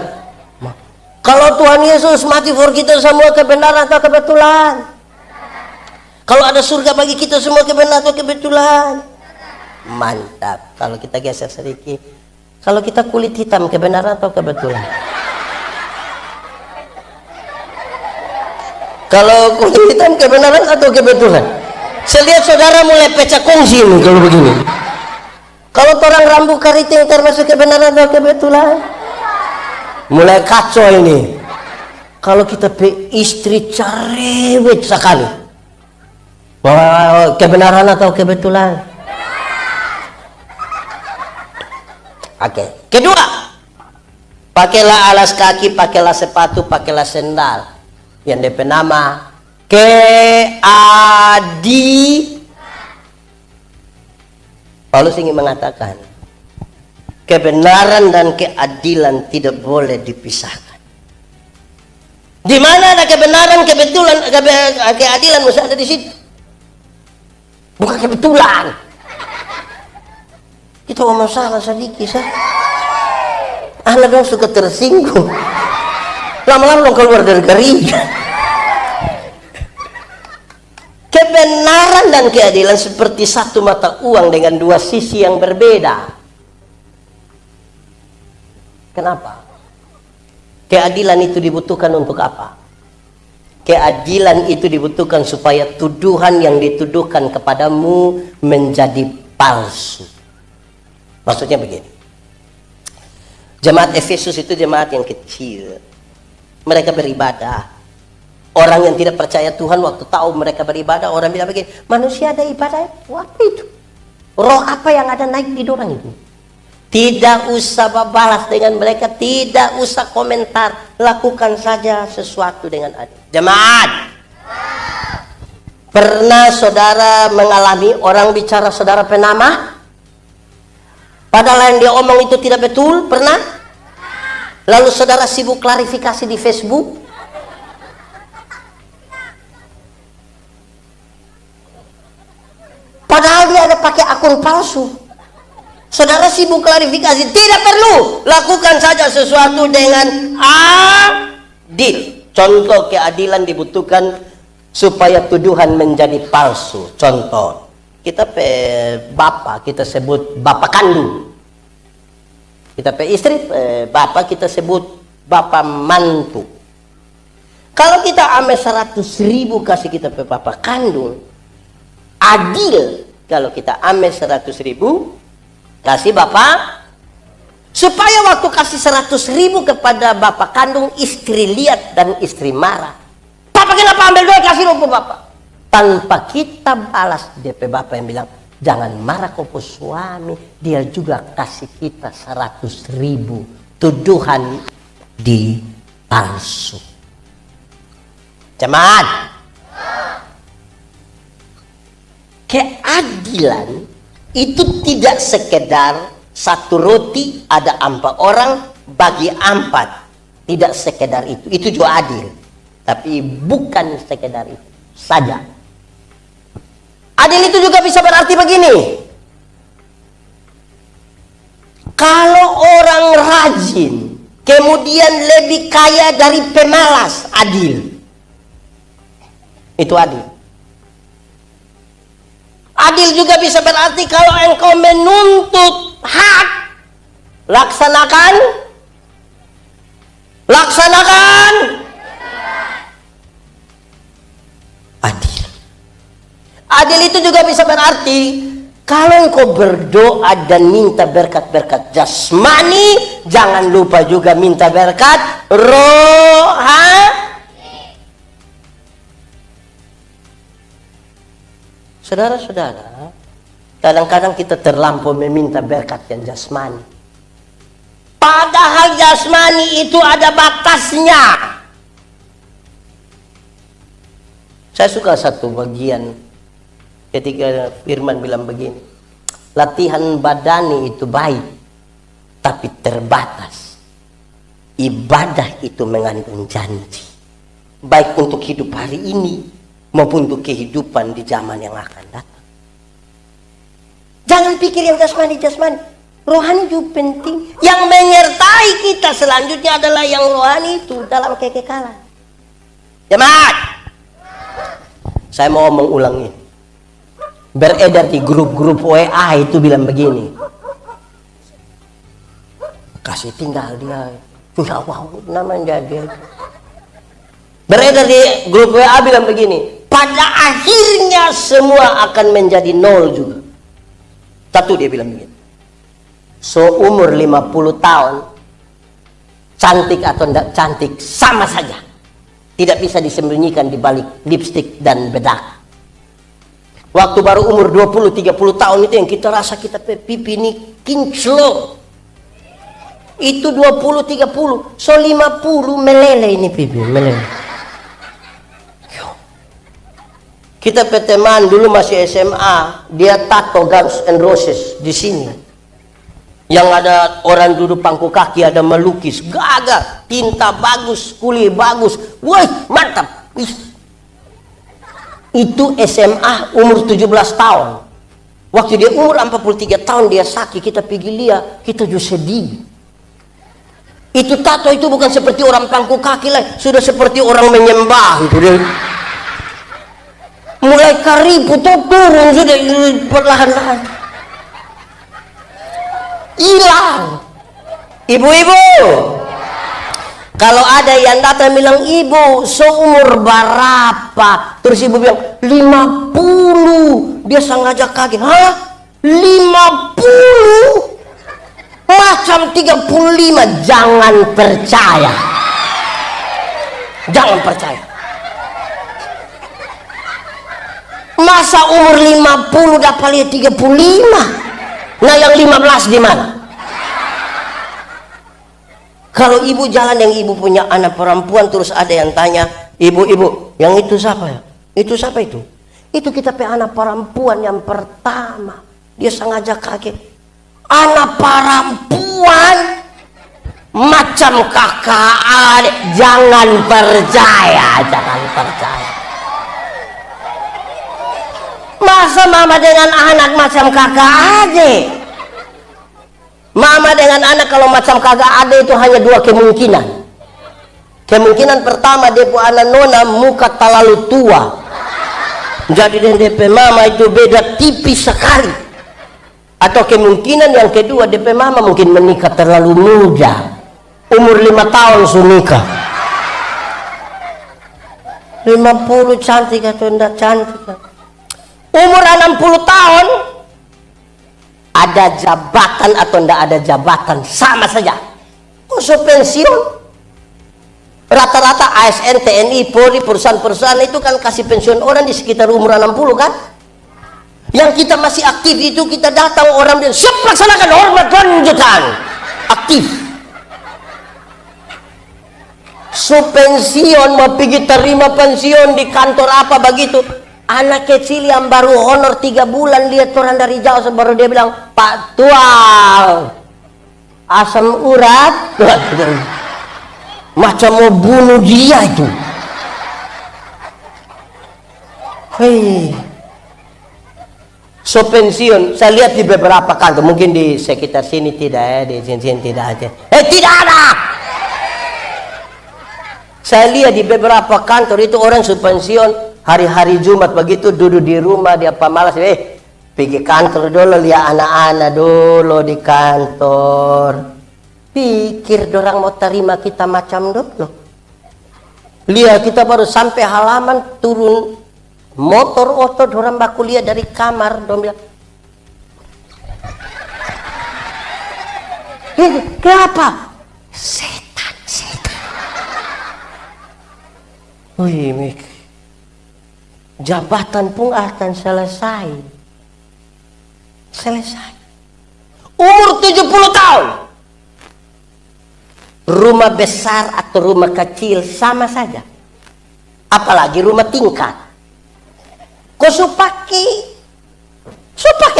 Kalau Tuhan Yesus mati for kita semua, kebenaran atau kebetulan? Kalau ada surga bagi kita semua, kebenaran atau kebetulan? Mantap. Kalau kita geser sedikit, kalau kita kulit hitam, kebenaran atau kebetulan? Kalau kulit hitam, kebenaran atau kebetulan? Saya lihat saudara mulai pecah kongsi nih kalau begini. Kalau orang rambut keriting termasuk kebenaran atau kebetulan? Mulai kacau ini. Kalau kita istri cerewet sekali, kebenaran atau kebetulan? Oke. Kedua, pakailah alas kaki, pakailah sepatu, pakailah sendal yang DP nama Paulus ingin mengatakan kebenaran dan keadilan tidak boleh dipisahkan. Di mana ada kebenaran, kebetulan, keadilan mesti ada di situ. Bukan kebetulan. Kita ngomong salah sedikit sah. Anak dong suka tersinggung. Lama-lama dong keluar dari gereja. Kebenaran dan keadilan seperti satu mata uang dengan 2 sisi yang berbeda. Kenapa? Keadilan itu dibutuhkan untuk apa? Keadilan itu dibutuhkan supaya tuduhan yang dituduhkan kepadamu menjadi palsu. Maksudnya begini. Jemaat Efesus itu jemaat yang kecil. Mereka beribadah. Orang yang tidak percaya Tuhan waktu tahu mereka beribadah, orang bilang begini, manusia ada ibadah, apa itu? Roh apa yang ada naik di dorang itu? Tidak usah balas dengan mereka, tidak usah komentar, lakukan saja sesuatu dengan adil. Jemaat, pernah saudara mengalami orang bicara saudara penamah? Padahal yang dia omong itu tidak betul, pernah? Lalu saudara sibuk klarifikasi di Facebook? Padahal dia ada pakai akun palsu. Saudara sibuk klarifikasi, tidak perlu. Lakukan saja sesuatu dengan adil. Contoh keadilan dibutuhkan supaya tuduhan menjadi palsu. Contoh, kita bapak kita sebut bapak kandung. Kita istri bapak kita sebut bapak mantu. Kalau kita ambil 100.000 kasih kita bapak kandung, adil kalau kita ambil 100.000 kasih bapak, supaya waktu kasih 100.000 kepada bapak kandung, istri lihat dan istri marah. Papa kenapa ambil duit kasih ke bapak? Tanpa kita balas, DP bapak yang bilang, jangan marah kau suami, dia juga kasih kita 100.000. Tuduhan di palsu. Jemaat, keadilan itu tidak sekedar satu roti ada 4 orang bagi 4. Tidak sekedar itu juga adil. Tapi bukan sekedar itu saja. Adil itu juga bisa berarti begini. Kalau orang rajin kemudian lebih kaya dari pemalas, adil. Itu adil. Adil juga bisa berarti kalau engkau menuntut hak, laksanakan. Adil. Adil itu juga bisa berarti kalau engkau berdoa dan minta berkat-berkat jasmani, jangan lupa juga minta berkat rohani. Saudara-saudara, kadang-kadang kita terlampau meminta berkat yang jasmani. Padahal jasmani itu ada batasnya. Saya suka satu bagian ketika firman bilang begini, latihan badani itu baik, tapi terbatas. Ibadah itu mengandung janji, baik untuk hidup hari ini maupun untuk kehidupan di zaman yang akan datang. Jangan pikir yang jasmani. Rohani juga penting. Yang menyertai kita selanjutnya adalah yang rohani itu dalam kekekalan. Jemaat, saya mau ngomong ulangin. Beredar di grup-grup WA itu bilang begini, kasih tinggal dia, namanya dia. Beredar di grup WA bilang begini, pada akhirnya semua akan menjadi nol juga. Satu dia bilang begini, seumur 50 tahun, cantik atau tidak cantik sama saja. Tidak bisa disembunyikan di balik lipstik dan bedak. Waktu baru umur 20-30 tahun itu yang kita rasa kita pipi ini kinclong. Itu 20-30, so 50 meleleh ini pipi, meleleh. Kita teman dulu masih SMA, dia tato Guns N' Roses di sini. Yang ada orang duduk pangku kaki, ada melukis, gagah, tinta bagus, kulit bagus. Woi, mantap. Itu SMA umur 17 tahun. Waktu dia umur 43 tahun dia sakit, kita pergi lihat, kita juga sedih. Itu tato itu bukan seperti orang pangku kaki lah, sudah seperti orang menyembah itu dia. Mulai karibu turun sudah perlahan-lahan hilang. Ibu-ibu, kalau ada yang datang bilang, ibu seumur berapa, terus ibu bilang 50, dia sengaja kaget. Hah? 50? Macam 35. Jangan percaya, jangan percaya. Masa umur 50 dapat lihat 35? Nah yang 15 di mana? Kalau ibu jalan yang ibu punya anak perempuan, terus ada yang tanya, ibu, yang itu siapa ya? Itu siapa itu? Itu kita punya anak perempuan yang pertama. Dia sengaja kaget. Anak perempuan macam kakak adik. Jangan percaya, jangan percaya. Masa mama dengan anak macam kakak adik? Mama dengan anak kalau macam kakak adik itu hanya dua kemungkinan. Kemungkinan pertama, depo anak nona muka terlalu tua, jadi DP mama itu beda tipis sekali. Atau kemungkinan yang kedua, DP mama mungkin menikah terlalu muda, umur 5 tahun sudah nikah. 50 cantik atau tidak cantik? Umur 60 tahun ada jabatan atau tidak ada jabatan sama saja. Khusus pensiun. Rata-rata ASN, TNI, Polri, perusahaan-perusahaan itu kan kasih pensiun orang di sekitar umur 60 kan? Yang kita masih aktif itu kita datang orang bilang siap laksanakan hormat lanjutan. Aktif. Pensiun mau pergi terima pensiun di kantor apa begitu. Anak kecil yang baru honor 3 bulan lihat orang dari jauh baru dia bilang, Pak Tual, asam urat. Macam mau bunuh dia itu. Hei. Pensiun, saya lihat di beberapa kantor, mungkin di sekitar sini tidak ya, di sini tidak ada. Tidak ada. Saya lihat di beberapa kantor itu orang pensiun hari-hari Jumat begitu duduk di rumah, dia pemalas, pergi kantor dulu, lihat anak-anak dulu di kantor. Pikir dorang mau terima kita macam dulu. Lihat kita baru sampai halaman, turun motor otot dorang baku lihat dari kamar, dorang bilang, kenapa? Setan. Wih, jabatan pun akan selesai. Umur 70 tahun. Rumah besar atau rumah kecil sama saja. Apalagi rumah tingkat. Kau supaki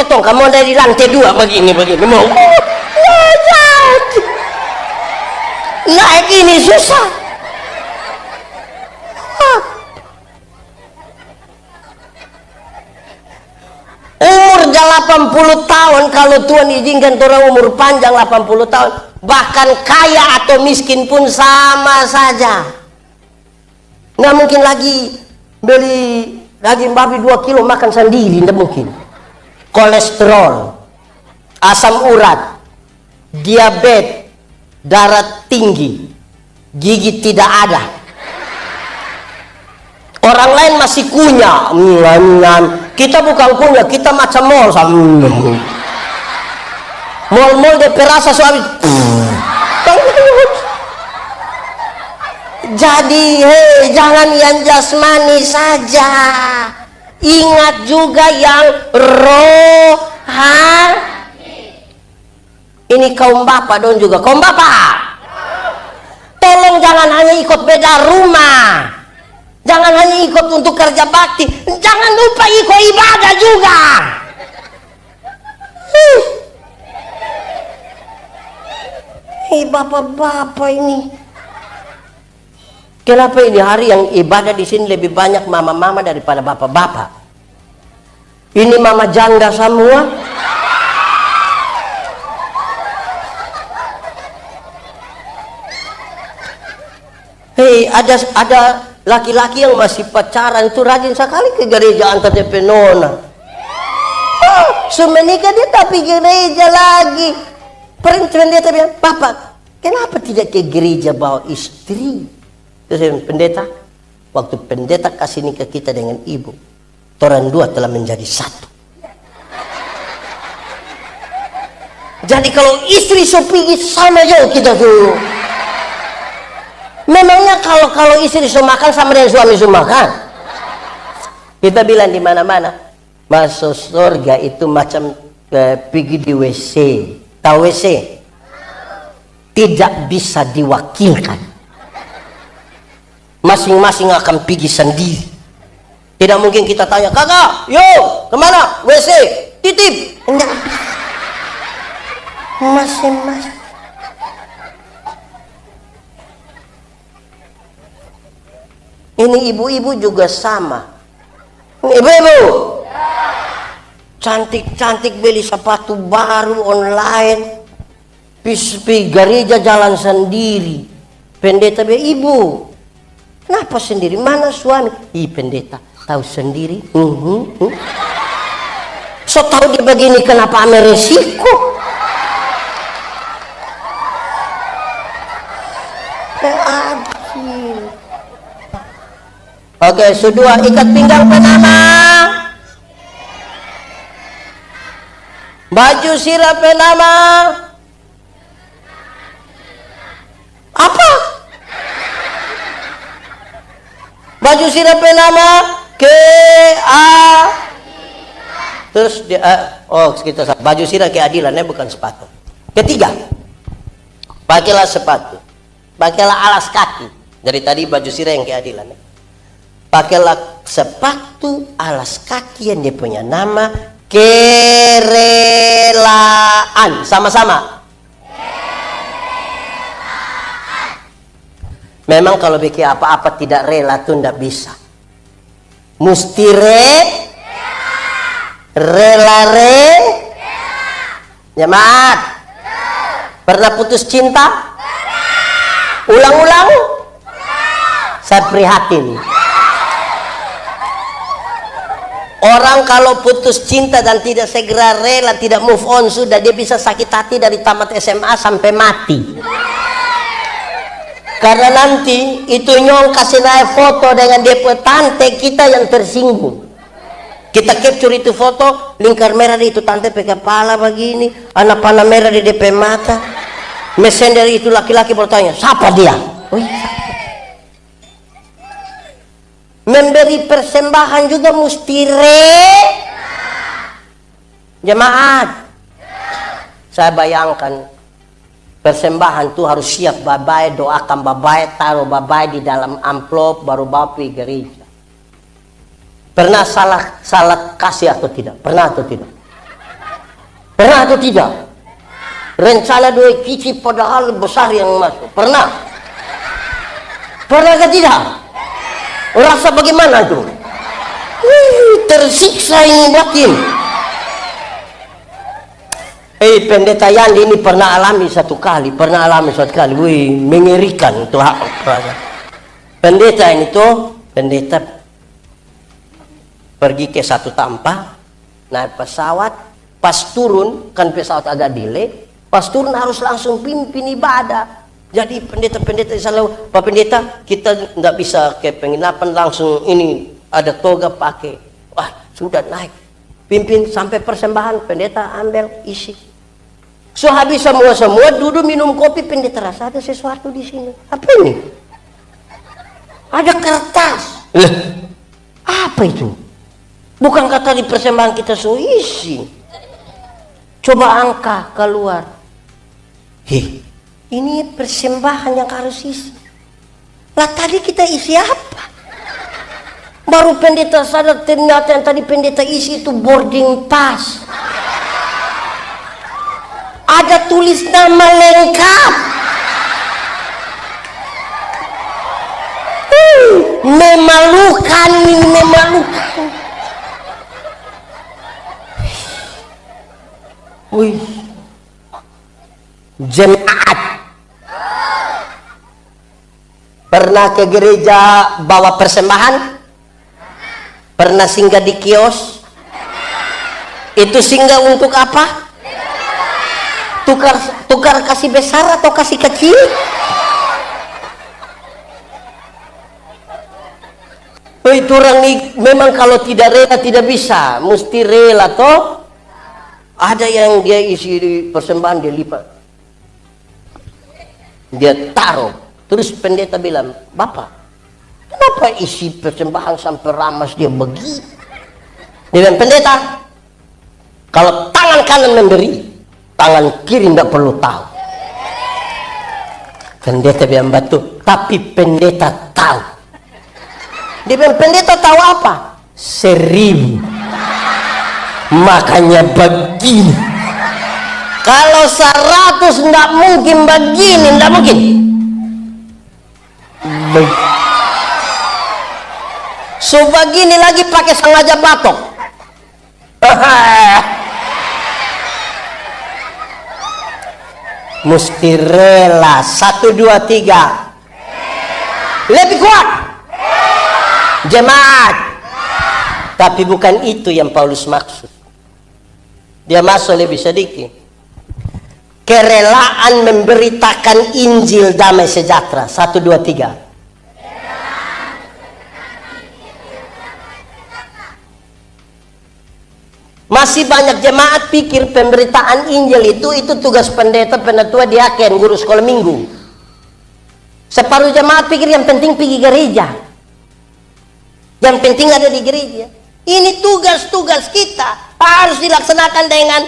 tong kamu dari lantai 2 begini mau naik ini susah. Umur 80 tahun kalau Tuhan izinkan orang umur panjang 80 tahun, bahkan kaya atau miskin pun sama saja. Nggak mungkin lagi beli daging babi 2 kilo makan sendiri, tidak mungkin. Kolesterol, asam urat, diabetes, darah tinggi, gigi tidak ada. Orang lain masih kunyah, kita bukan kunyah, kita macam mall, mall dia perasa suami. Jadi jangan yang jasmani saja, ingat juga yang rohani. Ini kaum bapak dan juga kaum bapak, tolong jangan hanya ikut beda rumah, jangan hanya ikut untuk kerja bakti, jangan lupa ikut ibadah juga. Bapak-bapak ini, kenapa ini hari yang ibadah di sini lebih banyak mama-mama daripada bapak-bapak? Ini mama janda semua. Ada laki-laki yang masih pacaran itu rajin sekali ke gereja antar DP nona. Semenikah dia tapi gereja lagi. Pendeta bilang, Bapak, kenapa tidak ke gereja bawa istri? Terus pendeta, waktu pendeta kasih nikah kita dengan ibu, orang 2 telah menjadi 1. Jadi kalau istri pergi sama jauh kita tuh. Memangnya kalau istri makan sama dengan suami makan? Kita bilang di mana-mana, masuk surga itu macam pergi di WC. Tahu WC? Tidak bisa diwakilkan. Masing-masing akan pergi sendiri. Tidak mungkin kita tanya, kakak, yuk kemana? WC, titip. Enggak. Masing-masing. Ini ibu-ibu juga sama. Ibu-ibu, cantik-cantik beli sepatu baru online, pergi gereja jalan sendiri. Pendeta bilang, ibu, kenapa sendiri? Mana suami? Ih, pendeta, tahu sendiri. So tahu dia begini, kenapa ame resiko? Oke, kedua, ikat pinggang penama. Baju sirap penama. Apa? Baju sirap penama terus dia, kita baju sirap keadilan, bukan sepatu. Ketiga, pakailah sepatu, pakailah alas kaki. Dari tadi baju sirap yang keadilan. Pakailah sepatu alas kaki yang dia punya nama kerelaan. Sama-sama. Memang kalau bikin apa-apa tidak rela tuh tidak bisa. Mesti rela. Jemaat, pernah putus cinta? Ulang-ulang? Saya prihatin. Orang kalau putus cinta dan tidak segera rela, tidak move on, sudah dia bisa sakit hati dari tamat SMA sampai mati. Karena nanti itu nyong kasih naik foto dengan dia tante, kita yang tersinggung. Kita capture itu foto, lingkar merah di itu tante pakai kepala begini, anak panah merah di DP mata. Messenger itu laki-laki bertanya, siapa dia? Memberi persembahan juga mesti jemaat. Saya bayangkan persembahan tuh harus siap, babai doakan babai, taruh babai di dalam amplop, baru bawa pergi gereja. Pernah salah kasih atau tidak? Pernah atau tidak? Pernah atau tidak? Rencana 2 kicip padahal besar yang masuk. Pernah? Pernah atau tidak? Rasa bagaimana tuh? Tersiksa ini batin. Pendeta Yandi ini pernah alami satu kali. Wih, mengerikan tuh. Pendeta ini tuh, pendeta pergi ke satu tempat, naik pesawat, pas turun, kan pesawat agak delay, pas turun harus langsung pimpin ibadah. Jadi pendeta-pendeta selalu, Pak Pendeta, kita nggak bisa ke penginapan, langsung ini ada toga pakai. Wah, sudah naik. Pimpin sampai persembahan, pendeta ambil isi. So habis semua duduk minum kopi, pendeta rasa ada sesuatu di sini. Apa ini? Ada kertas. Apa itu? Bukan kata di persembahan kita so isi. Coba angka keluar. Ini persembahan yang harus isi. Lah tadi kita isi apa? Baru pendeta sadar ternyata yang tadi pendeta isi itu boarding pass. Ada tulis nama lengkap. Memalukan. Wih. Jemaat. Pernah ke gereja bawa persembahan? Pernah singgah di kios? Itu singgah untuk apa? Tukar kasih besar atau kasih kecil? Itu orang nih memang kalau tidak rela tidak bisa, mesti rela toh. Ada yang dia isi di persembahan, dia lipat, dia taruh. Terus pendeta bilang, Bapak, kenapa isi persembahan sampai ramas dia begitu? Dia bilang, pendeta, kalau tangan kanan memberi, tangan kiri tidak perlu tahu. Pendeta bilang batu, tapi pendeta tahu. Dia bilang, pendeta tahu apa? 1000. Makanya begini. Kalau 100 tidak mungkin begini, tidak mungkin. So begini lagi pakai sengaja batok. Mesti rela. 1, 2, 3. Lebih kuat. Jemaat. Tapi bukan itu yang Paulus maksud. Dia masuk lebih sedikit. Kerelaan memberitakan Injil damai sejahtera. 1, 2, 3. Masih banyak jemaat pikir pemberitaan Injil itu tugas pendeta, penatua, diaken, guru sekolah minggu. Separuh jemaat pikir yang penting pergi gereja. Yang penting ada di gereja. Ini tugas-tugas kita harus dilaksanakan dengan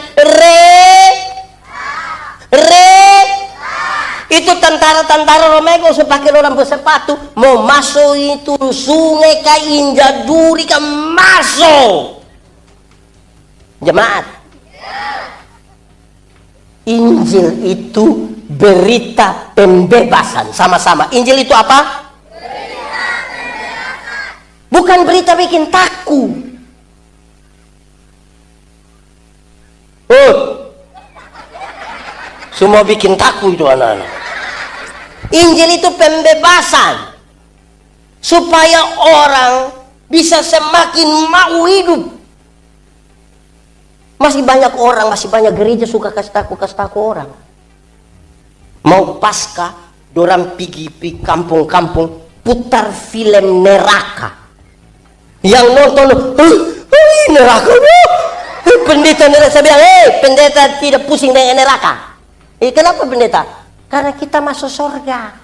itu tentara-tentara Romego sepakai orang bersepatu mau masuk itu sungai ka inja duri ka masuk. Jemaat, Injil itu berita pembebasan. Sama-sama, Injil itu apa? Berita pembebasan. Bukan berita bikin takut. Semua bikin takut itu anak-anak. Injil itu pembebasan, supaya orang bisa semakin mau hidup. Masih banyak orang, masih banyak gereja suka kasih taku orang. Mau pasca, dorang pergi kampung-kampung putar film neraka. Yang nonton, neraka. Pendeta neraka, saya bilang, pendeta tidak pusing dengan neraka. Kenapa pendeta? Karena kita masuk surga.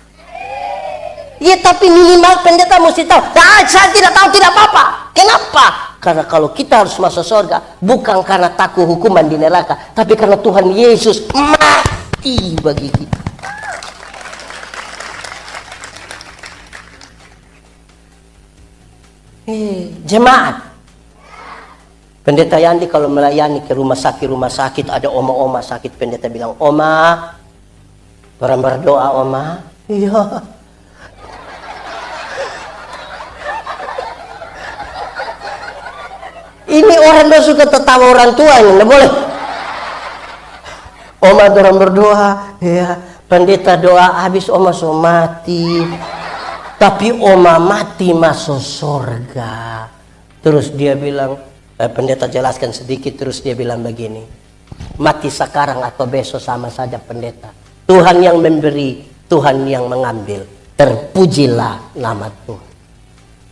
Ya tapi minimal pendeta mesti tahu. Saya tidak tahu, tidak apa-apa. Kenapa? Karena kalau kita harus masuk surga, bukan karena takut hukuman di neraka, tapi karena Tuhan Yesus mati bagi kita. Jemaat, pendeta Yandi kalau melayani ke rumah sakit ada oma-oma sakit, pendeta bilang, oma, orang berdoa oma. Iya. Ini orang yang suka tertawa orang tua ini, nggak boleh. Oma orang berdoa, ya pendeta doa habis oma so mati, tapi oma mati masuk surga. Terus dia bilang, pendeta jelaskan sedikit, terus dia bilang begini, mati sekarang atau besok sama saja pendeta. Tuhan yang memberi, Tuhan yang mengambil. Terpujilah nama Tuhan.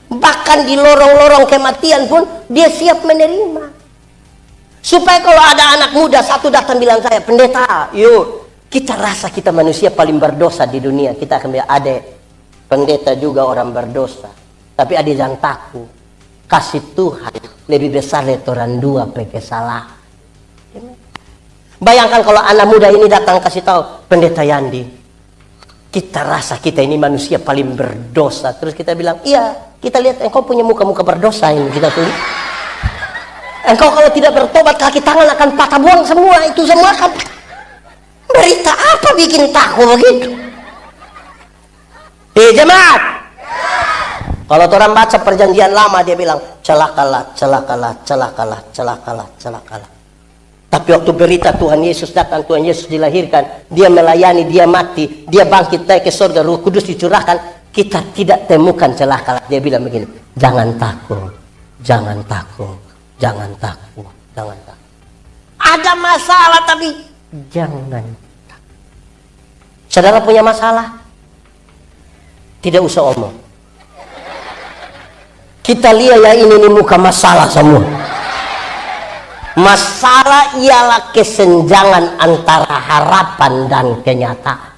Bahkan di lorong-lorong kematian pun dia siap menerima. Supaya kalau ada anak muda satu datang bilang saya, pendeta, yuk kita rasa kita manusia paling berdosa di dunia, kita akan bilang, adek, pendeta juga orang berdosa, tapi adek jangan takut, kasih Tuhan lebih besar dari orang dua pakai salah. Bayangkan kalau anak muda ini datang kasih tahu, pendeta Yandi, kita rasa kita ini manusia paling berdosa, terus kita bilang, iya, kita lihat engkau punya muka-muka berdosa ini, kita tulis. Engkau kalau tidak bertobat kaki tangan akan patah buang semua, itu semua akan. Berita apa bikin takut begitu? Jemaat, kalau orang baca perjanjian lama dia bilang celakalah, celakalah, celakalah, celakalah, celakalah. Tapi waktu berita Tuhan Yesus datang, Tuhan Yesus dilahirkan, dia melayani, dia mati, dia bangkit naik ke surga, Roh Kudus dicurahkan, kita tidak temukan celakalah. Dia bilang begini, jangan takut, jangan takut, jangan takut, jangan takut. Ada masalah tapi jangan takut. Saudara punya masalah? Tidak usah omong. Kita lihat ya ini muka masalah semua. Masalah ialah kesenjangan antara harapan dan kenyataan.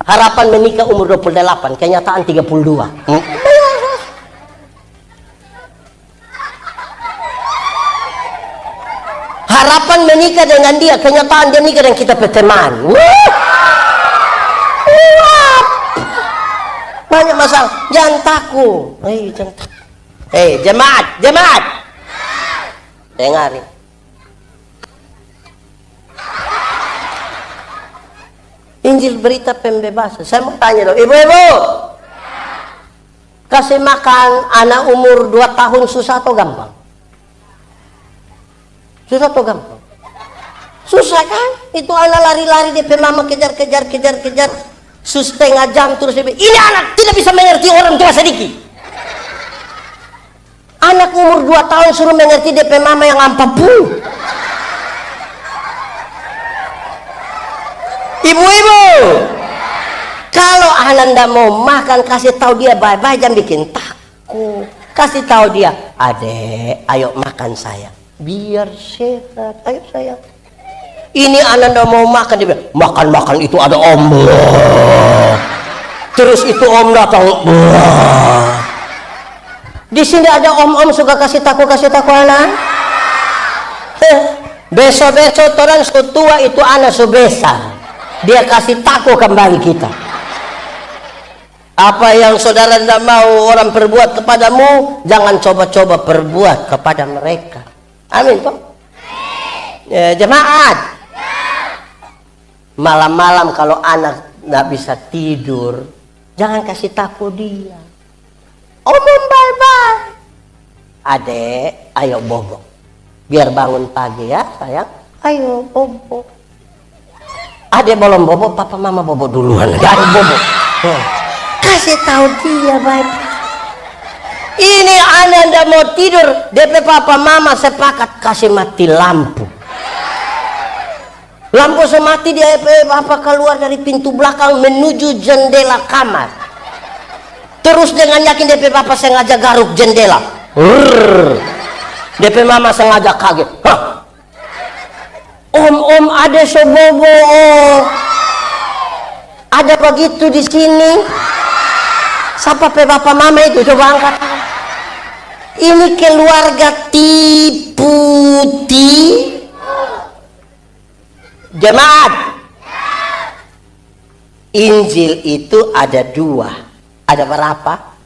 Harapan menikah umur 28, kenyataan 32. Harapan menikah dengan dia, kenyataan dia nikah dengan kita berteman. Banyak masalah, jangan takut. Jangan takut. Jemaat, jemaat. Dengar nih. Injil berita pembebasan. Saya mau tanya dong, ibu-ibu, kasih makan anak umur 2 tahun susah atau gampang? Susah atau gampang? Susah kan? Itu anak lari-lari DP mama kejar. Setengah jam terus dia bilang, ini anak tidak bisa mengerti orang tua sedikit. Anak umur 2 tahun suruh mengerti DP mama yang 40. Ibu-ibu, kalau anak ndak mau makan, kasih tahu dia bye-bye, jangan bikin takut. Kasih tahu dia, adek, ayo makan sayang, biar sehat. Ayo sayang. Ini anak ndak mau makan, dia bilang, makan itu ada om. Terus itu om datang. Di sini ada om suka kasih takut anak. Besok orang setua itu anak sebesar. Dia kasih takut kembali kita. Apa yang saudara tidak mau orang perbuat kepadamu, jangan coba-coba perbuat kepada mereka. Amin toh? Ya, jemaat. Malam-malam kalau anak tidak bisa tidur, jangan kasih takut dia. Omong bye-bye. Adek, ayo bobo. Biar bangun pagi ya sayang. Ayo bobo. Adek belum bobo, papa mama bobo duluan. Ayo bobo. Kasih tahu dia baik. Ini anak ndak mau tidur, DP papa mama sepakat kasih mati lampu. Lampu semati, dia papa keluar dari pintu belakang menuju jendela kamar. Terus dengan yakin DP papa sengaja garuk jendela. DP mama sengaja kaget. Hah? Om ada sobobo. Ada begitu di sini. Siapa bapak mama itu? Coba angkat. Ini keluarga tipu. Jemaat. Injil itu ada 2. Ada berapa?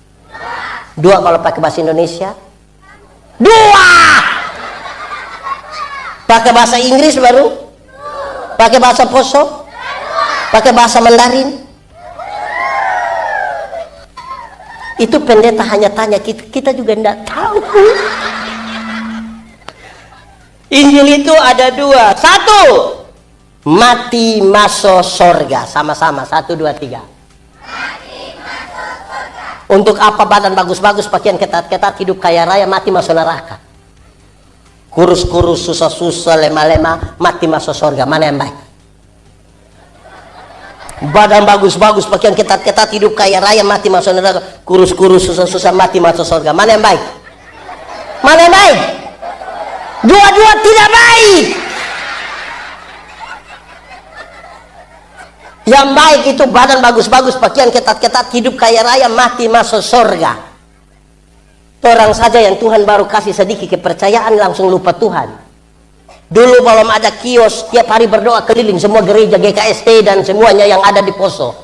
2 kalau pakai bahasa Indonesia. 2. Pakai bahasa Inggris baru? Pakai bahasa Poso? Pakai bahasa Mandarin? Itu pendeta hanya tanya, kita juga tidak tahu. Injil itu ada 2. 1, mati masuk sorga. Sama-sama, 1, 2, 3. Untuk apa badan bagus-bagus, pakaian ketat-ketat, hidup kaya raya, mati masuk neraka. Kurus-kurus, susah-susah, lemah-lemah, mati masuk sorga. Mana yang baik? Badan bagus-bagus, pakaian ketat-ketat, hidup kaya raya, mati masuk neraka. Kurus-kurus, susah-susah, mati masuk sorga. Mana yang baik? Mana yang baik? Dua-dua tidak baik. Yang baik itu badan bagus-bagus, pakaian ketat-ketat, hidup kaya raya, mati masuk sorga. Orang saja yang Tuhan baru kasih sedikit kepercayaan langsung lupa Tuhan. Dulu belum ada kios, tiap hari berdoa keliling semua gereja GKST dan semuanya yang ada di Poso.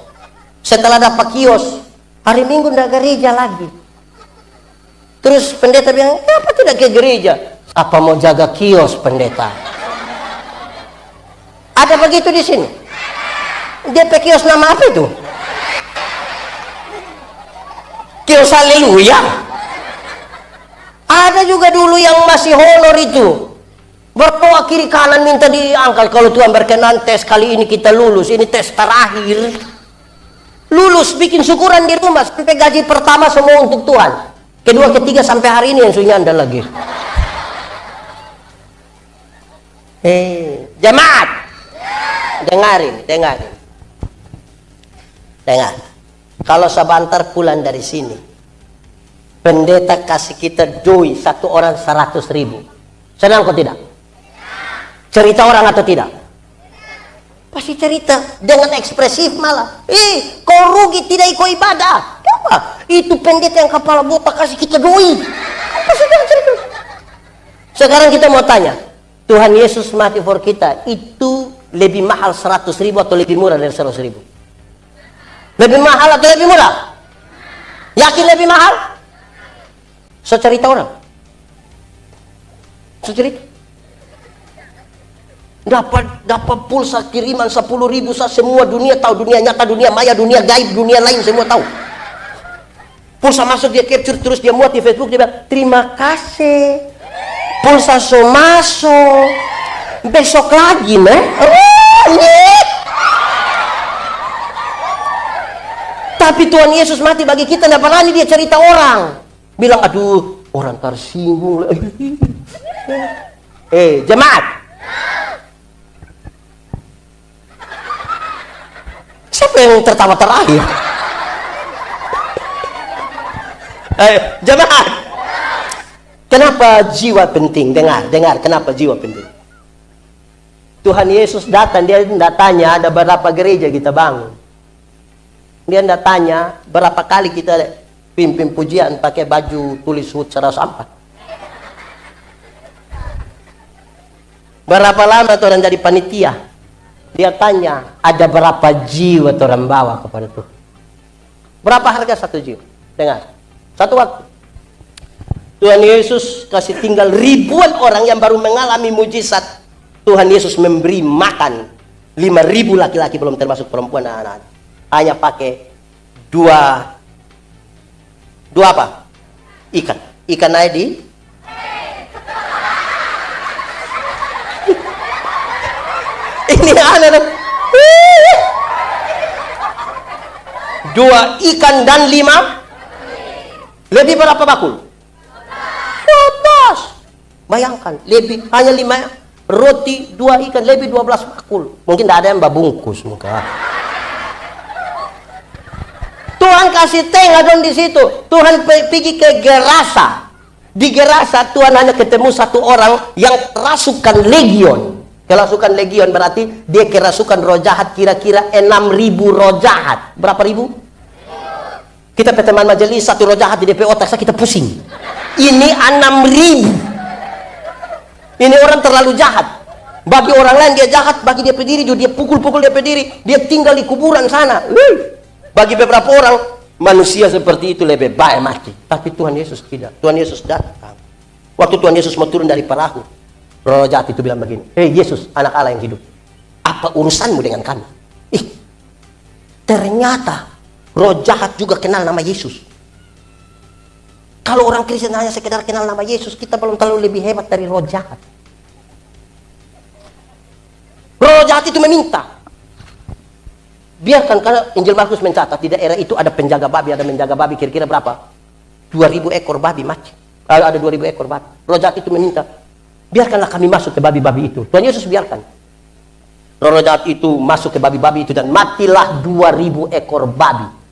Setelah dapat kios, hari Minggu tidak gereja lagi. Terus pendeta bilang, kenapa tidak ke gereja? Apa mau jaga kios pendeta? Ada begitu di sini? DP kios nama apa itu? Kios Haleluya. Ada juga dulu yang masih honor itu. Berdoa kiri kanan minta diangkat. Kalau Tuhan berkenan tes kali ini kita lulus. Ini tes terakhir. Lulus bikin syukuran di rumah. Sampai gaji pertama semua untuk Tuhan. Kedua ketiga sampai hari ini yang sudah anda lagi. Jemaat. Dengar. Kalau sebentar pulang dari sini, pendeta kasih kita doi 1 orang 100.000. Senang kok tidak? Cerita orang atau tidak? Pasti cerita dengan ekspresif malah. Kau rugi tidak ikut ibadah. Apa? Itu pendeta yang kepala botak kasih kita doi. Apa sih cerita? Sekarang kita mau tanya, Tuhan Yesus mati for kita, itu lebih mahal 100.000 atau lebih murah dari 100.000? Lebih mahal atau lebih murah? Yakin lebih mahal? So cerita orang. So cerita. Dapat pulsa kiriman 10.000, semua dunia tahu, dunia nyata, dunia maya, dunia gaib, dunia lain semua tahu. Pulsa masuk dia capture terus dia muat di Facebook, dia bilang terima kasih Pulsa so masuk. Besok lagi, meh. Tapi Tuhan Yesus mati bagi kita, tidak berani dia cerita orang. Bilang, aduh, orang tersinggung. Jemaat. Siapa yang tertawa terakhir? Jemaat. Kenapa jiwa penting? Dengar, kenapa jiwa penting? Tuhan Yesus datang, dia tidak tanya ada berapa gereja kita bangun. Dia tidak tanya berapa kali kita pimpin pujian pakai baju tulis hut cara sampah. Berapa lama orang jadi panitia? Dia tanya ada berapa jiwa orang bawa kepada Tuhan. Berapa harga satu jiwa? Dengar, satu waktu Tuhan Yesus kasih tinggal ribuan orang yang baru mengalami mujizat. Tuhan Yesus memberi makan 5.000 laki-laki, belum termasuk perempuan dan anak-anak. Hanya pakai dua apa? Ikan aja di ini anak 2 ikan dan 5 lebih berapa bakul? 12. Bayangkan, lebih hanya 5 roti, 2 ikan, lebih 12 bakul. Mungkin tidak ada yang babungkus muka. Tuhan kasih tengah dong di situ. Tuhan pergi ke Gerasa. Di Gerasa Tuhan hanya ketemu satu orang yang kerasukan legion. Kerasukan legion berarti dia kerasukan roh jahat, kira-kira 6.000 roh jahat. Berapa ribu? Kita teman majelis satu roh jahat di DP otak kita pusing. Ini 6.000. Ini orang terlalu jahat. Bagi orang lain dia jahat, bagi dia pendiri dia pukul-pukul dia pendiri, dia tinggal di kuburan sana. Bagi beberapa orang manusia seperti itu lebih baik mati. Tapi Tuhan Yesus tidak. Tuhan Yesus datang. Waktu Tuhan Yesus mau turun dari perahu, roh jahat itu bilang begini, "Hei Yesus, anak Allah yang hidup, apa urusanmu dengan kami?" Ternyata roh jahat juga kenal nama Yesus. Kalau orang Kristen hanya sekedar kenal nama Yesus, kita belum terlalu lebih hebat dari roh jahat. Roh jahat itu meminta. Biarkan, karena Injil Markus mencatat di daerah itu ada penjaga babi, ada menjaga babi kira-kira berapa? 2.000 ekor babi mati. Ada 2.000 ekor babi. Roh jahat itu meminta, biarkanlah kami masuk ke babi-babi itu. Tuhan Yesus biarkan. Roh jahat itu masuk ke babi-babi itu dan matilah 2.000 ekor babi.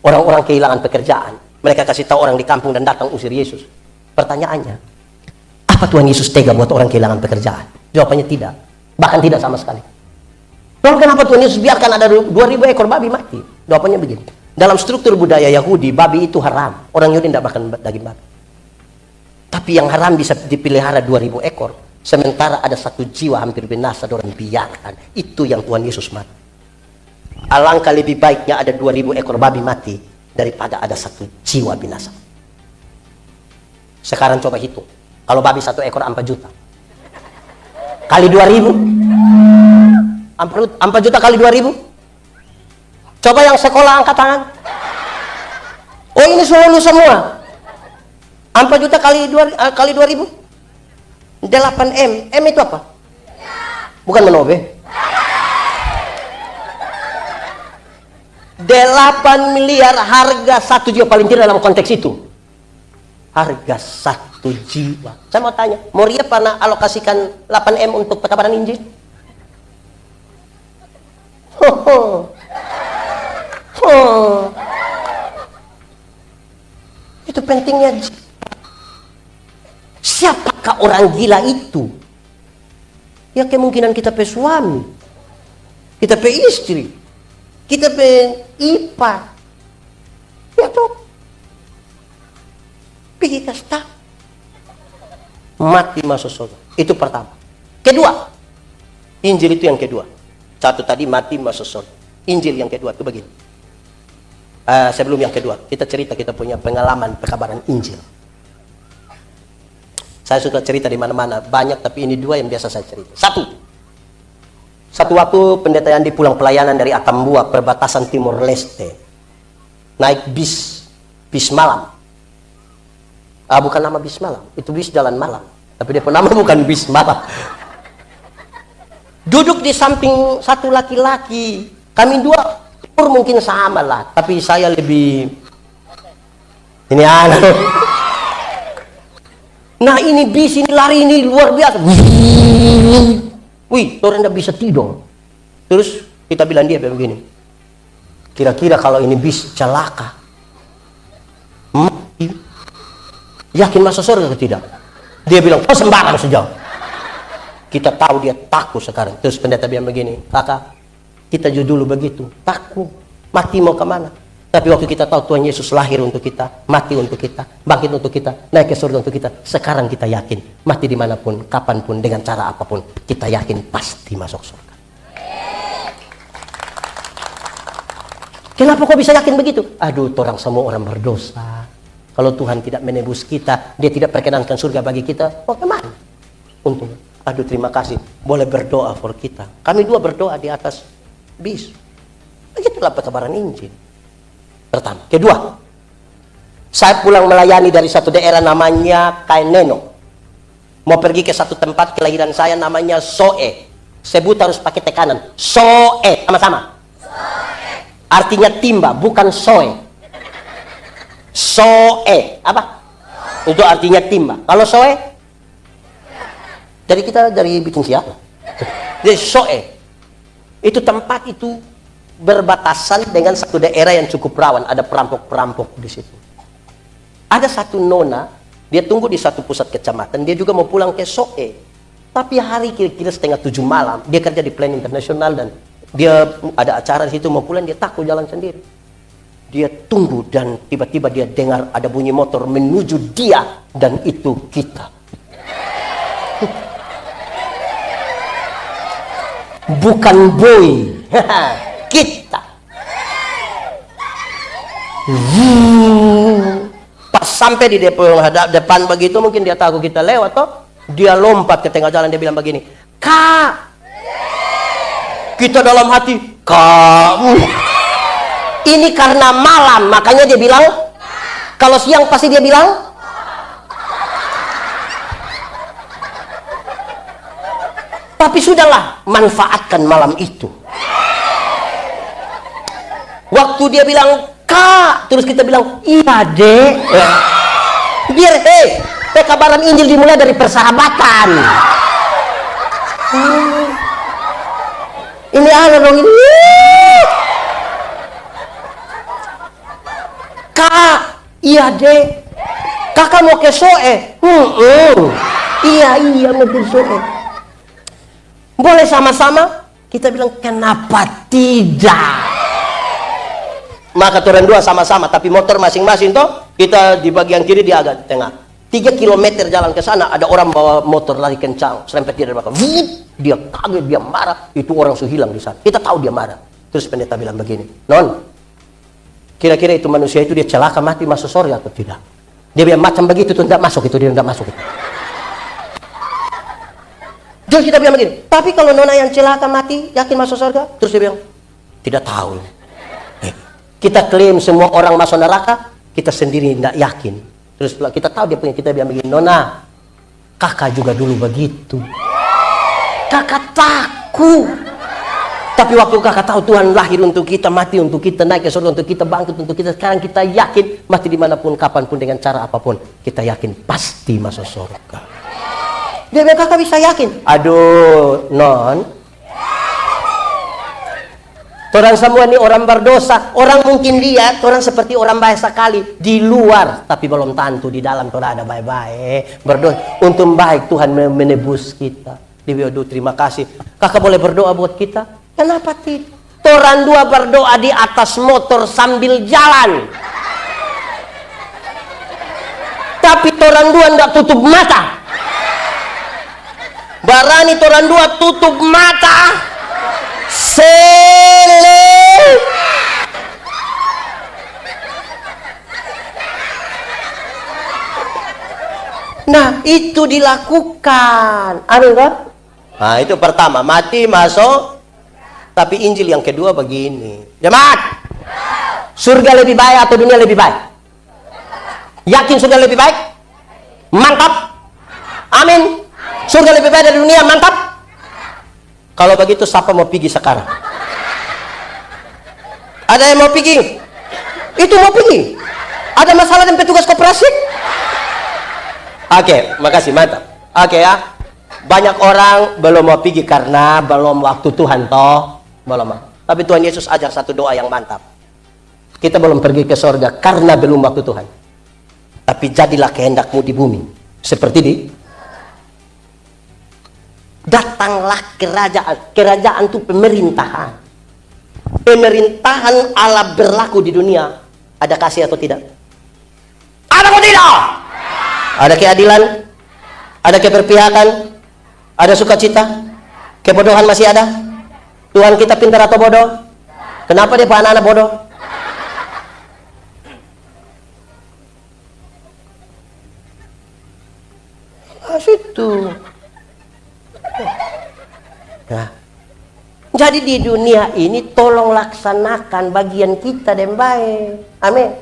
Orang-orang kehilangan pekerjaan. Mereka kasih tahu orang di kampung dan datang usir Yesus. Pertanyaannya, apa Tuhan Yesus tega buat orang kehilangan pekerjaan? Jawabannya tidak. Bahkan tidak sama sekali. Lalu kenapa Tuhan Yesus biarkan ada 2.000 ekor babi mati? Jawabannya begini. Dalam struktur budaya Yahudi, babi itu haram. Orang Yahudi tidak makan daging babi. Tapi yang haram bisa dipelihara 2.000 ekor. Sementara ada satu jiwa hampir binasa, orang biarkan. Itu yang Tuhan Yesus mati. Alangkah lebih baiknya ada 2.000 ekor babi mati daripada ada satu jiwa binasa. Sekarang coba hitung. Kalau babi 1 ekor 4 juta. Kali 2.000. 4 juta kali 2.000. Coba yang sekolah angkat tangan. Oh ini seluruh semua. 4 juta kali 2.000. 8 M. M itu apa? Bukan menobe. 8 miliar harga 1 jiwa, paling tidak dalam konteks itu. Harga 1 jiwa. Saya mau tanya, Moria pernah alokasikan 8 M untuk pekabaran Injil? Itu pentingnya. Siapakah orang gila itu? Ya kemungkinan kita pe suami, kita pe istri, kita pe ipar, ya tuh pergi kasta mati masuk surga. Itu pertama. Kedua, Injil itu yang kedua. Satu tadi mati masuk surga. Injil yang kedua itu begini. Sebelum yang kedua, kita cerita kita punya pengalaman pekabaran Injil. Saya suka cerita di mana-mana, banyak, tapi ini 2 yang biasa saya cerita. Satu waktu pendeta Yandi pulang pelayanan dari Atambua, perbatasan Timor Leste, naik bis malam. Bukan nama bis malam, itu bis jalan malam. Tapi dia nama bukan bis malam. Duduk di samping satu laki-laki. Kami dua umur mungkin sama lah, tapi saya lebih ini anak. Nah ini bis ini lari ini luar biasa. Wih, orang tidak bisa tidur. Terus kita bilang dia begini, kira-kira kalau ini bis celaka, mati, yakin masuk surga atau tidak? Dia bilang, oh sembarang sejauh. Kita tahu dia takut sekarang. Terus pendeta bilang begini, kakak, kita juga dulu begitu, takut, mati mau kemana? Tapi waktu kita tahu Tuhan Yesus lahir untuk kita, mati untuk kita, bangkit untuk kita, naik ke surga untuk kita, sekarang kita yakin, mati dimanapun, kapanpun, dengan cara apapun, kita yakin pasti masuk surga. Kenapa kok bisa yakin begitu? Aduh, orang semua orang berdosa. Kalau Tuhan tidak menebus kita, dia tidak perkenankan surga bagi kita, mau kemana? Untung. Aduh, terima kasih. Boleh berdoa for kita. Kami dua berdoa di atas bis. Begitulah pekabaran Injil. Pertama. Kedua, saya pulang melayani dari satu daerah namanya Kaineno. Mau pergi ke satu tempat kelahiran saya namanya Soe. Sebut harus pakai tekanan. Soe, sama-sama. Artinya timba, bukan soe. Soe, apa? Itu artinya timba. Kalau soe, dari bikin siapa? Jadi soe, itu tempat itu berbatasan dengan satu daerah yang cukup rawan. Ada perampok-perampok di situ. Ada satu nona, dia tunggu di satu pusat kecamatan. Dia juga mau pulang ke Soe. Tapi hari kira-kira 6:30 malam, dia kerja di Plan Internasional dan dia ada acara di situ, mau pulang dia takut jalan sendiri. Dia tunggu dan tiba-tiba dia dengar ada bunyi motor menuju dia dan itu kita. Bukan boy, kita. Pas sampai di depan begitu, mungkin dia takut kita lewat toh. Dia lompat ke tengah jalan, dia bilang begini, Kak. Kita dalam hati, kamu. Ini karena malam, makanya dia bilang. Kalau siang pasti dia bilang. Tapi sudahlah, manfaatkan malam itu. Waktu dia bilang, Kak, terus kita bilang, iya dek. Biar, pekabaran Injil dimulai dari persahabatan. Ini ada dong ini. Kak, iya dek. Kakak mau ke Soe. Iya mau ke Soe. Boleh sama-sama? Kita bilang, kenapa tidak? Maka turun dua sama-sama, tapi motor masing-masing toh. Kita di bagian kiri, dia agak di tengah. 3 kilometer jalan ke sana, ada orang bawa motor lari kencang, serempet dia dari belakang. Dia kaget, dia marah. Itu orang sudah hilang di sana. Kita tahu dia marah. Terus pendeta bilang begini, Non, kira-kira itu manusia itu dia celaka mati masuk surga atau tidak? Dia bilang macam begitu tuh, tidak masuk itu, dia tidak masuk itu. Terus kita bilang begini, tapi kalau nona yang celaka mati, yakin masuk surga? Terus dia bilang, tidak tahu. Kita klaim semua orang masuk neraka, kita sendiri tidak yakin. Terus kita tahu dia punya, kita bilang begini, Nona, kakak juga dulu begitu. Kakak takut. Tapi waktu kakak tahu Tuhan lahir untuk kita, mati untuk kita, naik ke surga untuk kita, bangkit untuk kita, sekarang kita yakin, mati dimanapun, kapanpun, dengan cara apapun, kita yakin pasti masuk surga. Dia bilang, kakak bisa yakin? Aduh, Non. Orang semua ini orang berdosa. Orang mungkin lihat, orang seperti orang baik sekali di luar, tapi belum tentu di dalam orang ada baik-baik. Berdoa, untung baik Tuhan menebus kita. Dia bilang, aduh terima kasih. Kakak boleh berdoa buat kita? Kenapa tidak? Orang dua berdoa di atas motor sambil jalan. Tapi orang dua tidak tutup mata. Barani orang dua tutup mata. Nah itu dilakukan. Amin kan? Nah itu pertama, mati masuk. Tapi Injil yang kedua begini, jemaat, surga lebih baik atau dunia lebih baik? Yakin surga lebih baik? Mantap? Amin. Surga lebih baik dari dunia, mantap? Kalau begitu siapa mau pergi sekarang? Ada yang mau pergi? Itu mau pergi. Ada masalah dengan petugas koperasi? Oke, makasih, mantap. Oke ya. Banyak orang belum mau pergi karena belum waktu Tuhan toh. Belum. Tapi Tuhan Yesus ajar satu doa yang mantap. Kita belum pergi ke surga karena belum waktu Tuhan. Tapi jadilah kehendakmu di bumi. Seperti di datanglah kerajaan itu pemerintahan. Pemerintahan Allah berlaku di dunia. Ada kasih atau tidak? Ada atau tidak? Ada keadilan? Ada keberpihakan? Ada sukacita? Kebodohan masih ada? Tuhan kita pintar atau bodoh? Kenapa dia anak-anak bodoh? Situ. Nah, jadi di dunia ini tolong laksanakan bagian kita dengan baik. Amin.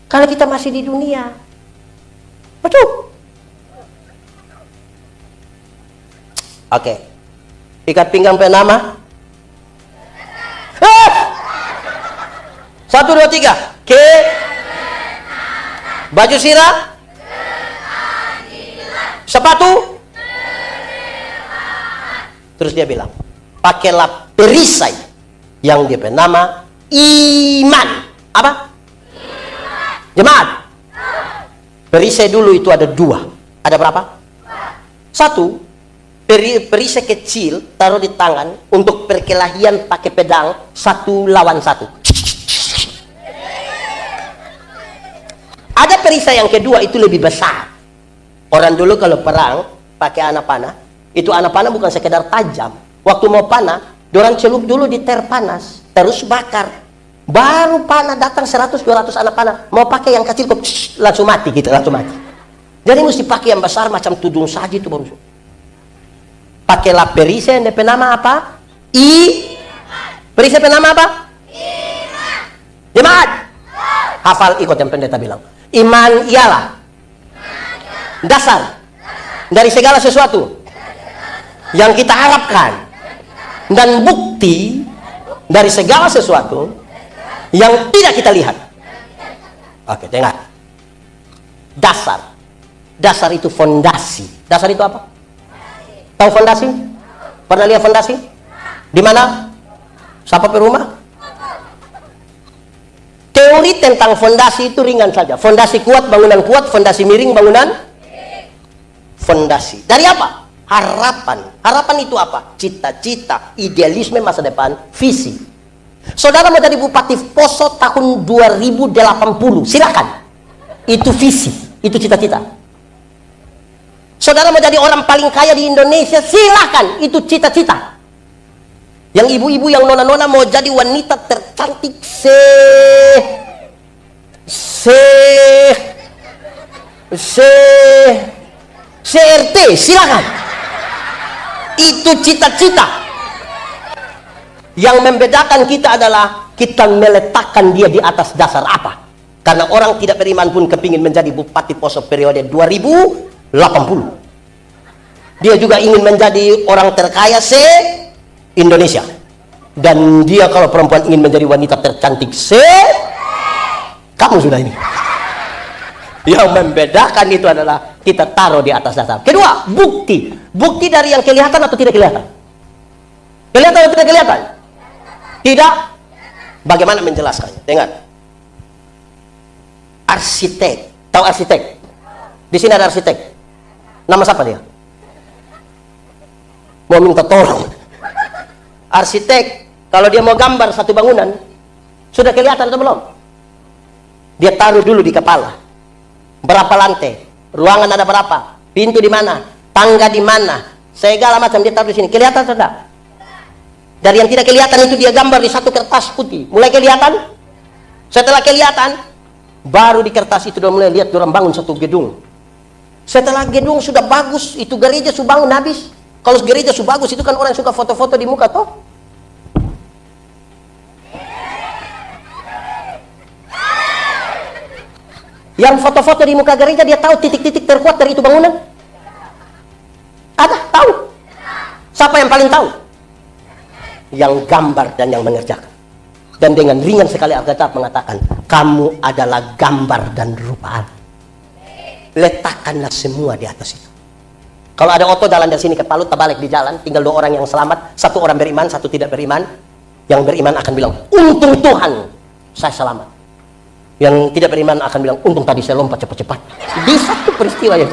Kalau kita masih di dunia, betul. Oke. Ikat pinggang penama. 1, 2, 3. Ke. Baju sirah. Sepatu. Terus dia bilang, pakailah perisai yang dia bernama iman. Apa? Jemaat. Perisai dulu itu ada 2. Ada berapa? 1. Perisai kecil taruh di tangan untuk perkelahian pakai pedang 1 lawan 1. Ada perisai yang kedua itu lebih besar. Orang dulu kalau perang pakai anak panah, itu anak panah bukan sekedar tajam. Waktu mau panah, dorang celup dulu di ter panas, terus bakar. Baru panah datang 100-200 anak panah. Mau pakai yang kecil kok langsung mati gitu, langsung mati. Jadi mesti pakai yang besar macam tudung saji itu baru. Pakailah perisai yang nama apa? Perisai nama apa? Jemaat. Hafal ikut yang pendeta bilang. Iman ialah dasar dari segala sesuatu yang kita harapkan dan bukti dari segala sesuatu yang tidak kita lihat. Oke, dengar. Dasar itu fondasi. Dasar itu apa? Tahu fondasi? Pernah lihat fondasi? Di mana? Siapa perumah? Teori tentang fondasi itu ringan saja. Fondasi kuat, bangunan kuat. Fondasi miring, bangunan fondasi. Dari apa? Harapan. Harapan itu apa? Cita-cita, idealisme masa depan, visi. Saudara mau jadi Bupati Poso tahun 2080, silakan. Itu visi, itu cita-cita. Saudara mau jadi orang paling kaya di Indonesia, silakan. Itu cita-cita. Yang ibu-ibu, yang nona-nona mau jadi wanita tercantik CRT, silakan. Itu cita-cita. Yang membedakan kita adalah kita meletakkan dia di atas dasar apa. Karena orang tidak beriman pun kepingin menjadi Bupati Poso periode 2080. Dia juga ingin menjadi orang terkaya se-Indonesia. Dan dia kalau perempuan ingin menjadi wanita tercantik kamu sudah ini. Yang membedakan itu adalah kita taruh di atas dasar. Kedua, bukti. Bukti dari yang kelihatan atau tidak kelihatan? Kelihatan atau tidak kelihatan? Tidak. Bagaimana menjelaskannya? Dengar. Arsitek. Tahu arsitek? Di sini ada arsitek. Nama siapa dia? Mau minta tolong. Arsitek, kalau dia mau gambar satu bangunan, sudah kelihatan atau belum? Dia taruh dulu di kepala. Berapa lantai? Ruangan ada berapa? Pintu di mana? Tangga di mana? Segala macam dia taruh di sini. Kelihatan atau tidak? Dari yang tidak kelihatan itu dia gambar di satu kertas putih. Mulai kelihatan? Setelah kelihatan, baru di kertas itu dia mulai lihat orang bangun satu gedung. Setelah gedung sudah bagus, itu gereja sudah bangun habis. Kalau gereja sudah bagus, itu kan orang suka foto-foto di muka toh. Yang foto-foto di muka gereja, dia tahu titik-titik terkuat dari itu bangunan? Ada? Tahu? Siapa yang paling tahu? Yang gambar dan yang mengerjakan. Dan dengan ringan sekali Alkitab mengatakan, kamu adalah gambar dan rupa Allah. Letakkanlah semua di atas itu. Kalau ada oto jalan dari sini ke Palu, terbalik di jalan, tinggal 2 orang yang selamat, 1 orang beriman, 1 tidak beriman. Yang beriman akan bilang, untung Tuhan saya selamat. Yang tidak beriman akan bilang, untung tadi saya lompat cepat-cepat. Di satu peristiwa ya.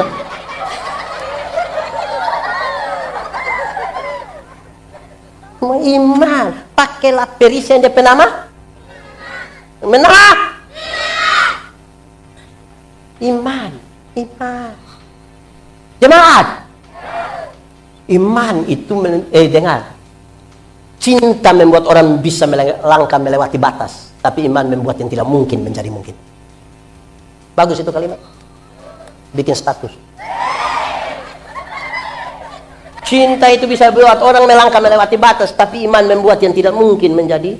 Iman, pakailah perisi yang dia penama. Menang. Iman. Jemaat. Iman itu dengar. Cinta membuat orang bisa melangkah melewati batas, tapi iman membuat yang tidak mungkin menjadi mungkin. Bagus itu kalimat. Bikin status. Cinta itu bisa buat orang melangkah melewati batas, tapi iman membuat yang tidak mungkin menjadi.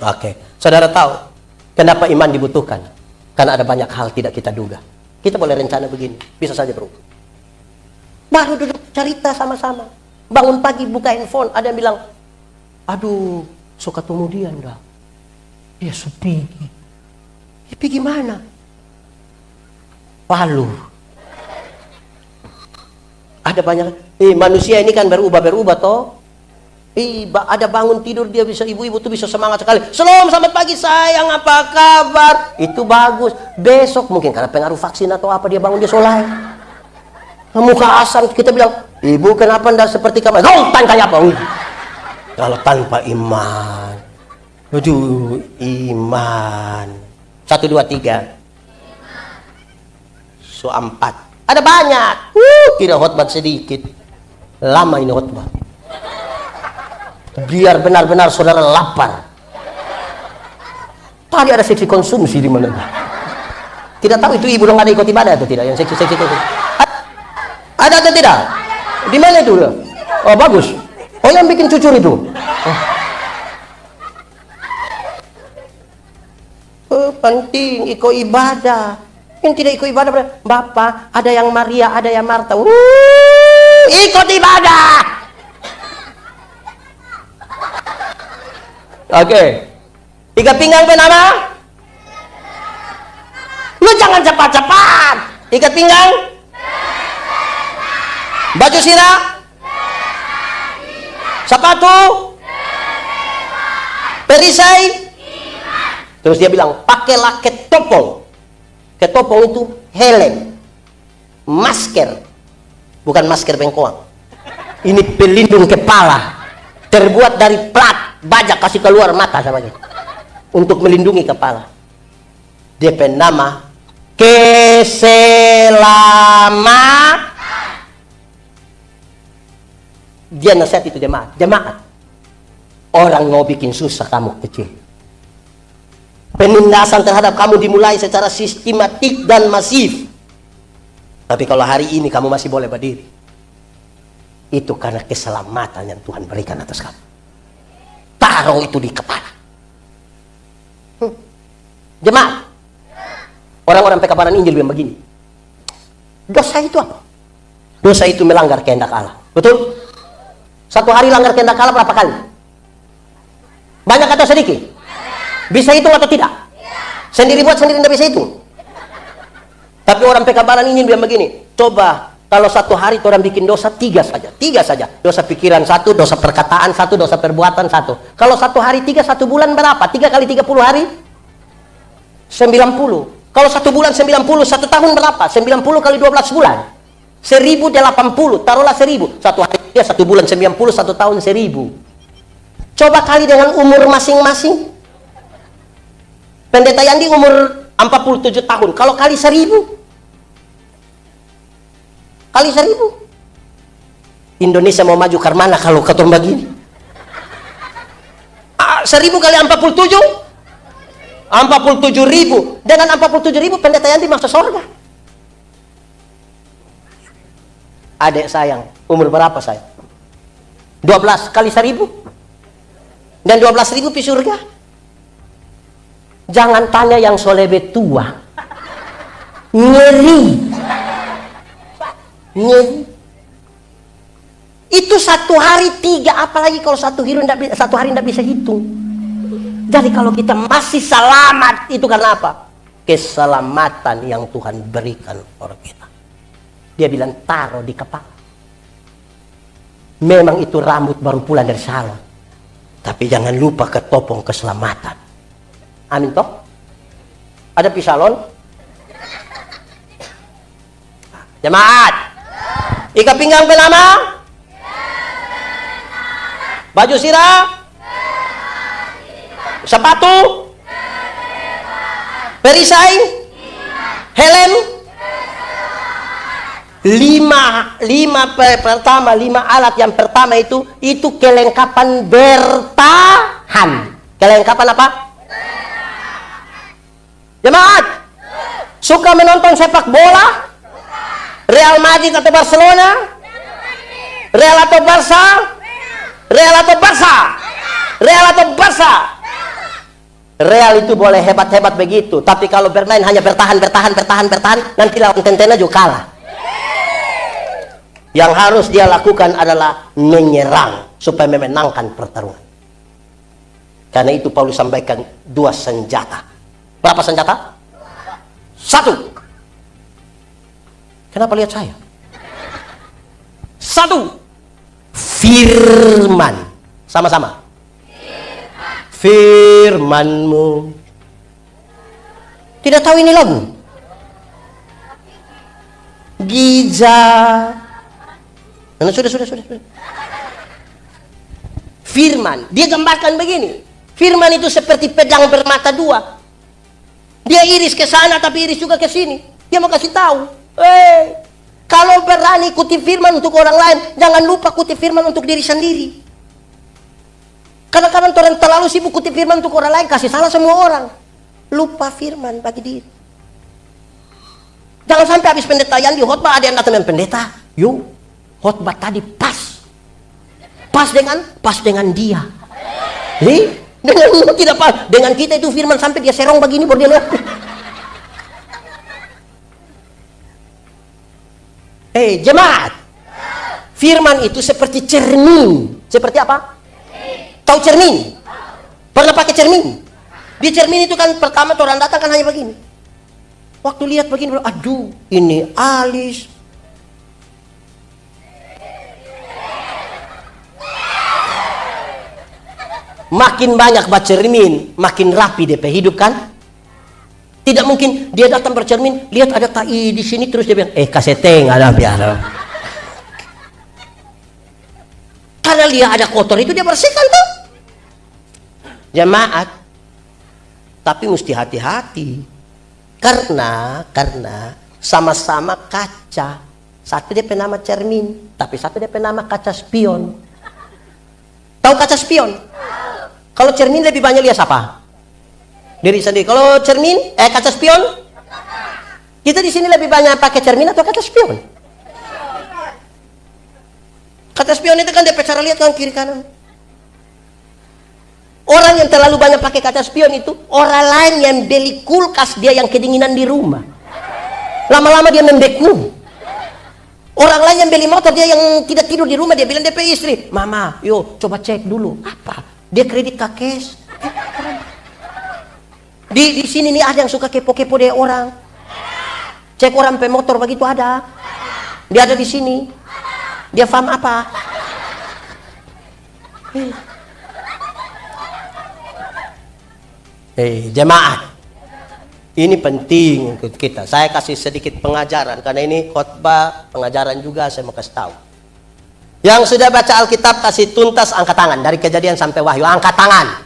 Oke. Saudara tahu kenapa iman dibutuhkan? Karena ada banyak hal tidak kita duga. Kita boleh rencana begini, bisa saja berubah. Baru duduk cerita sama-sama. Bangun pagi buka handphone, ada yang bilang, aduh, suka kemudian dah. Dia sepi. Pergi gimana? Palu. Ada banyak. Manusia ini kan berubah-berubah toh. Ada bangun tidur dia bisa, ibu-ibu tuh bisa semangat sekali. Selamat pagi sayang, apa kabar? Itu bagus. Besok mungkin karena pengaruh vaksin atau apa dia bangun dia soleh. Muka asam kita bilang, ibu kenapa ndak seperti kamu? Gontan kayak apa? Kalau tanpa iman. Aduh, iman. 1, 2, 3. So 4. Ada banyak. Tidak khotbah sedikit. Lama ini khotbah. Biar benar-benar saudara lapar. Tadi ada seksi konsumsi di mana? Tidak tahu itu ibu dong ada ikut ibadah atau tidak? Yang seksi-seksi itu. Ada atau tidak? Di mana itu? Oh bagus. Oh yang bikin cucur itu. Penting ikut ibadah. Yang tidak ikut ibadah, Bapak, ada yang Maria, ada yang Marta. Ikut ibadah. Oke. 3 pinggang penama. Lu jangan cepat-cepat. 3 pinggang. Baju sirah. Sepatu. Perisai. Terus dia bilang, pakailah ketopong. Ketopong itu helm. Masker. Bukan masker bengkoang. Ini pelindung kepala. Terbuat dari plat. Bajak kasih keluar mata sama dia. Untuk melindungi kepala. Dia nama keselamatan. Dia nasihat itu jemaat. Orang mau bikin susah kamu kecil. Penindasan terhadap kamu dimulai secara sistematik dan masif. Tapi kalau hari ini kamu masih boleh berdiri, itu karena keselamatan yang Tuhan berikan atas kamu. Taruh itu di kepala. Jemaat, orang-orang pekabaran Injil bilang begini, dosa itu apa? Dosa itu melanggar kehendak Allah. Betul? Satu hari langgar kehendak Allah berapa kali? Banyak atau sedikit? Bisa hitung atau tidak? Sendiri buat sendiri tidak bisa hitung. Tapi orang pekabaran Injil bilang begini, coba kalau satu hari orang bikin dosa 3 saja. 3 saja. Dosa pikiran 1, dosa perkataan 1, dosa perbuatan 1. Kalau satu hari 3, 1 bulan berapa? 3 kali 30 hari? 90. Kalau 1 bulan 90, 1 tahun berapa? 90 kali 12 bulan. 1080. Taruhlah 1000. Satu hari 3, 1 bulan 90, 1 tahun 1000. Coba kali dengan umur masing-masing. Pendeta Yandi umur 47 tahun. Kalau kali 1000. Kali 1000. Indonesia mau maju ke mana kalau ketemu begini? 1000 kali 47. 47.000. Dengan 47.000 pendeta Yandi masuk surga. Adik sayang, umur berapa saya? 12 kali 1000. Dan 12.000 pi surga. Jangan tanya yang so lebih tua. Ngeri. Ngeri. Itu 1 hari 3, apalagi kalau 1 hari tidak bisa hitung. Jadi kalau kita masih selamat, itu karena apa? Keselamatan yang Tuhan berikan orang kita. Dia bilang taruh di kepala. Memang itu rambut baru pulang dari salon, tapi jangan lupa ketopong keselamatan. Amin toh? Ada pi salon? Jemaat, ikat pinggang pelama, baju sirah, sepatu, perisai, helm, 5 alat. Yang pertama itu kelengkapan bertahan. Kelengkapan apa? Jemaat, suka menonton sepak bola? Real Madrid atau Barcelona? Real atau Barca? Real atau Barca? Real atau Barca? Real itu boleh hebat-hebat begitu, tapi kalau bermain hanya bertahan, nanti lawan Tentena juga kalah. Yang harus dia lakukan adalah menyerang supaya memenangkan pertarungan. Karena itu Paulus sampaikan 2 senjata. Berapa senjata? 1. Kenapa lihat saya? 1. Firman. Sama-sama. Firman-Mu. Tidak tahu ini lagu? Giza. Nah, sudah. Firman, dia gambarkan begini. Firman itu seperti pedang bermata 2. Dia iris ke sana tapi iris juga ke sini. Dia mau kasih tahu, kalau berani kutip firman untuk orang lain, jangan lupa kutip firman untuk diri sendiri. Kadang-kadang orang terlalu sibuk kutip firman untuk orang lain, kasih salah semua orang. Lupa firman bagi diri. Jangan sampai habis pendetaian di khotbah ada yang datang dengan pendeta. Yuk, khotbah tadi pas dengan dia. Dengan tidak pas, dengan kita itu firman sampai dia serong begini baru dia lihat. Jemaat, firman itu seperti cermin. Seperti apa? Tahu cermin? Pernah pakai cermin? Di cermin itu kan pertama orang datang kan hanya begini. Waktu lihat begini, aduh, ini alis. Makin banyak baca cermin, makin rapi DP hidup kan? Tidak mungkin dia datang bercermin, lihat ada tai di sini terus dia bilang, kaseteng ada biar. Karena dia ada kotor itu dia bersihkan tuh. Jemaat, tapi mesti hati-hati. Karena sama-sama kaca. Satu dia nama cermin, tapi satu dia nama kaca spion. Tahu kaca spion? Kalau cermin lebih banyak lihat apa? Diri sendiri. Kalau cermin, kaca spion? Kita di sini lebih banyak pakai cermin atau kaca spion? Kaca spion itu kan dia cara lihat kan kiri kanan. Orang yang terlalu banyak pakai kaca spion itu orang lain yang beli kulkas, dia yang kedinginan di rumah. Lama-lama dia membeku. Orang lain yang beli motor, dia yang tidak tidur di rumah, dia bilang DP istri, "Mama, yuk coba cek dulu." Apa? Dia kredit cash. Di sini nih ada yang suka kepo-kepo deh orang. Cek orang pemotor begitu ada. Dia ada di sini. Dia paham apa? Jemaat. Ini penting untuk kita. Saya kasih sedikit pengajaran karena ini khotbah pengajaran juga saya mau kasih tahu. Yang sudah baca Alkitab kasih tuntas angkat tangan dari Kejadian sampai Wahyu. Angkat tangan.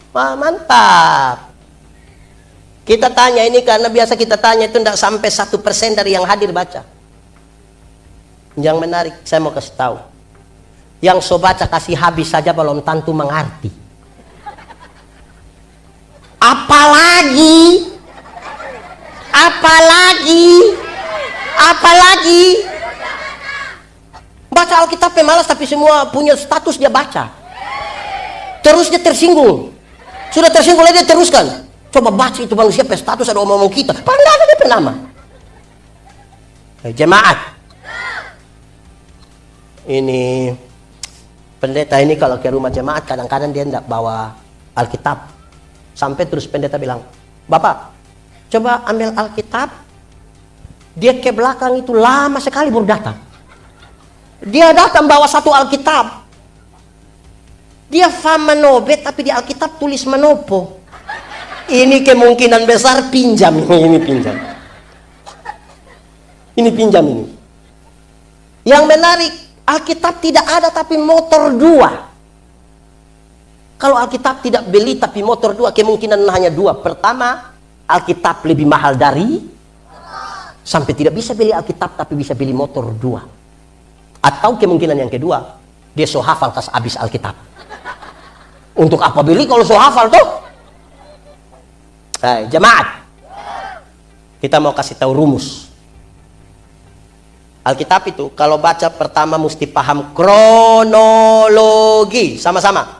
Wah, mantap. Kita tanya ini karena biasa kita tanya itu tidak sampai 1% dari yang hadir baca. Yang menarik saya mau kasih tahu. Yang so baca kasih habis saja belum tentu mengerti. Apalagi baca Alkitab malas tapi semua punya status dia baca. Terus dia tersinggung. Sudah tersinggung lagi dia teruskan. Coba baca itu manusia status ada omong-omong kita. Padahal nggak ada DP nama. Jemaat. Ini pendeta ini kalau ke rumah jemaat kadang-kadang dia tidak bawa Alkitab. Sampai terus pendeta bilang, Bapak, coba ambil Alkitab. Dia ke belakang itu lama sekali baru datang. Dia datang bawa satu Alkitab. Dia fama nobet tapi di Alkitab tulis manopo. Ini kemungkinan besar pinjam. Ini pinjam. Ini pinjam ini. Yang menarik, Alkitab tidak ada tapi motor 2. Kalau Alkitab tidak beli tapi motor 2, kemungkinan hanya 2. Pertama, Alkitab lebih mahal dari, sampai tidak bisa beli Alkitab tapi bisa beli motor 2. Atau kemungkinan yang kedua, dia so hafal kas habis Alkitab. Untuk apa beli kalau so hafal tuh? Hai, jemaat. Kita mau kasih tahu rumus. Alkitab itu kalau baca pertama mesti paham kronologi. Sama-sama.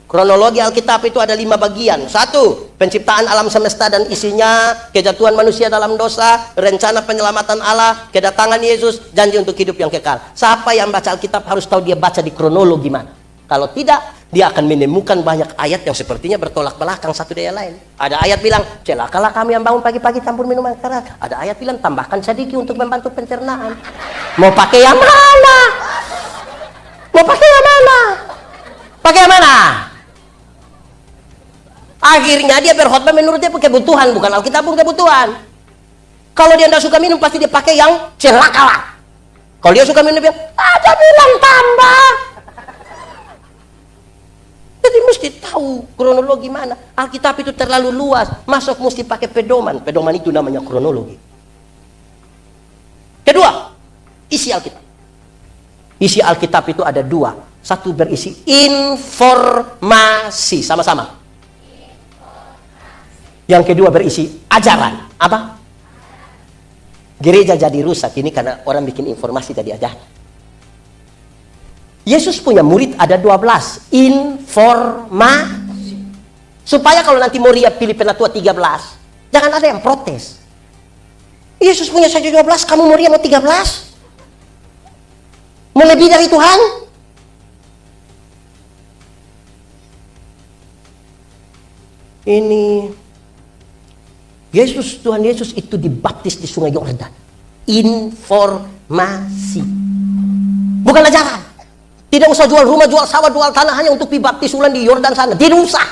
Kronologi Alkitab itu ada 5 bagian. 1, penciptaan alam semesta dan isinya, kejatuhan manusia dalam dosa, rencana penyelamatan Allah, kedatangan Yesus, janji untuk hidup yang kekal. Siapa yang baca Alkitab harus tahu dia baca di kronologi mana. Kalau tidak, dia akan menemukan banyak ayat yang sepertinya bertolak belakang satu dengan lain. Ada ayat bilang, celakalah kami yang bangun pagi-pagi campur minuman keras. Ada ayat bilang, tambahkan sedikit untuk membantu pencernaan. Mau pakai yang mana? Mau pakai yang mana? Pakai yang mana? Akhirnya dia berkhotbah menurut dia kebutuhan, bukan Alkitab pun kebutuhan. Kalau dia tidak suka minum, pasti dia pakai yang celakalah. Kalau dia suka minum, dia ada bilang tambah. Jadi mesti tahu kronologi mana. Alkitab itu terlalu luas, masuk mesti pakai pedoman. Pedoman itu namanya kronologi. Kedua, isi Alkitab. Isi Alkitab itu ada 2. Satu berisi informasi, sama-sama. Yang kedua berisi ajaran. Apa? Gereja jadi rusak ini karena orang bikin informasi tadi ajaran. Yesus punya murid ada 12. Informasi. Supaya kalau nanti mau Maria pilih penatua 13, jangan ada yang protes. Yesus punya saja 12, kamu Maria mau 13? Mau lebih dari Tuhan? Ini Yesus, Tuhan Yesus itu dibaptis di Sungai Yordan. Informasi. Bukan ajaran. Tidak usah jual rumah, jual sawah, jual tanah hanya untuk dibaptis ulang di Yordan sana. Tidak usah.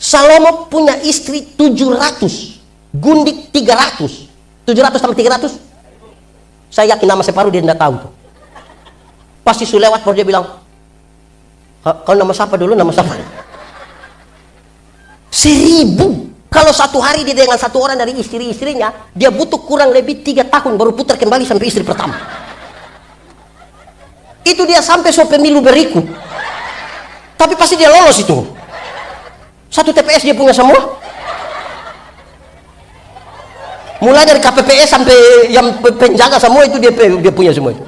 Salomo punya istri 700. Gundik 300. 700 sama 300. Saya yakin nama separuh dia tidak tahu tuh. Pasti lewat baru dia bilang, kau nama siapa dulu, nama siapa? 1000. Kalau satu hari dia dengan satu orang dari istri-istrinya, dia butuh kurang lebih 3 tahun baru putar kembali sampai istri pertama. Itu dia sampai so pemilu berikut. Tapi pasti dia lolos itu. Satu TPS dia punya semua. Mulai dari KPPS sampai yang penjaga semua itu dia punya semua itu.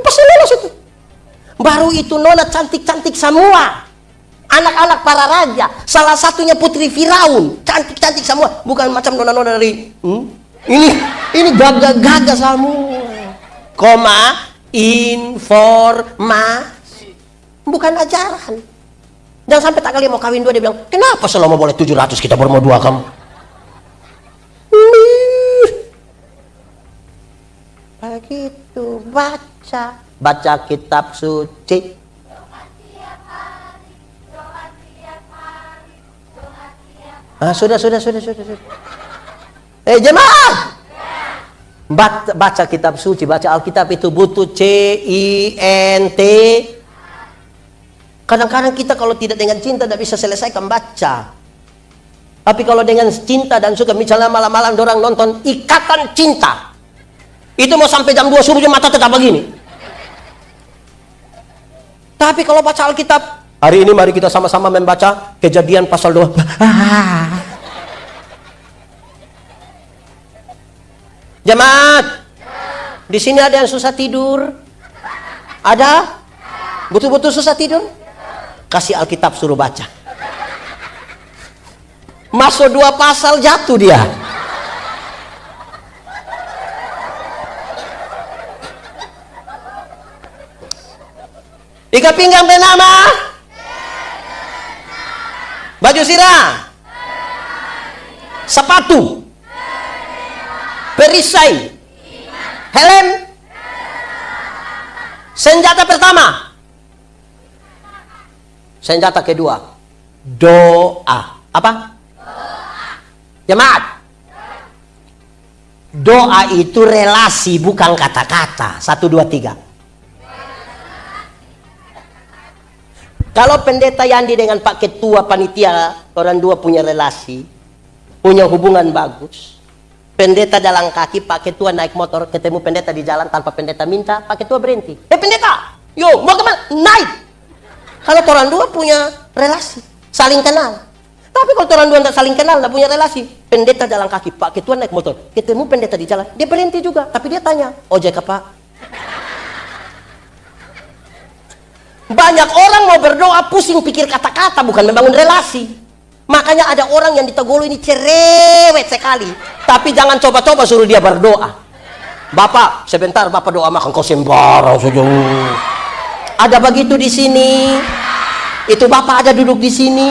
Pasti lolos itu. Baru itu nona cantik-cantik semua. Anak-anak para raja, salah satunya putri Firaun, cantik-cantik semua, bukan macam nona-nona dari ini gagah-gagah semua. Koma, informasi, bukan ajaran. Jangan sampai tak kali mau kawin 2 dia bilang, kenapa selama boleh 700 kita baru mau 2 kamu? Begitu, baca kitab suci. Sudah. Jemaah. Baca kitab suci, baca Alkitab itu butuh CINT. Kadang-kadang kita kalau tidak dengan cinta tidak bisa selesaikan baca. Tapi kalau dengan cinta dan suka, misalnya malam-malam dorang nonton Ikatan Cinta. Itu mau sampai jam 2 subuh mata tetap begini. Tapi kalau baca Alkitab, hari ini mari kita sama-sama membaca Kejadian pasal 2. Jemaat, Di sini ada yang susah tidur? Ada? Betul-betul susah tidur? Kasih Alkitab suruh baca. Masuk 2 pasal jatuh dia. Ikat pinggang bernama baju sirah, sepatu, perisai, helm, senjata pertama, senjata kedua, doa. Apa? Jemaat, doa itu relasi, bukan kata-kata. 1, 2, 3. Kalau pendeta Yandi dengan Pak Ketua panitia, orang dua punya relasi, punya hubungan bagus. Pendeta jalan kaki, Pak Ketua naik motor, ketemu pendeta di jalan tanpa pendeta minta, Pak Ketua berhenti. Pendeta, yo mau kemana? Naik. Kalau orang dua punya relasi, saling kenal. Tapi kalau orang dua tidak saling kenal, tidak punya relasi, pendeta jalan kaki, Pak Ketua naik motor, ketemu pendeta di jalan, dia berhenti juga, tapi dia tanya, ojek apa? Banyak orang mau berdoa pusing pikir kata-kata, bukan membangun relasi. Makanya ada orang yang di Tegolo ini cerewet sekali. Tapi jangan coba-coba suruh dia berdoa. Bapak, sebentar Bapak doa makan kau sembarang saja. Ada begitu di sini. Itu Bapak ada duduk di sini.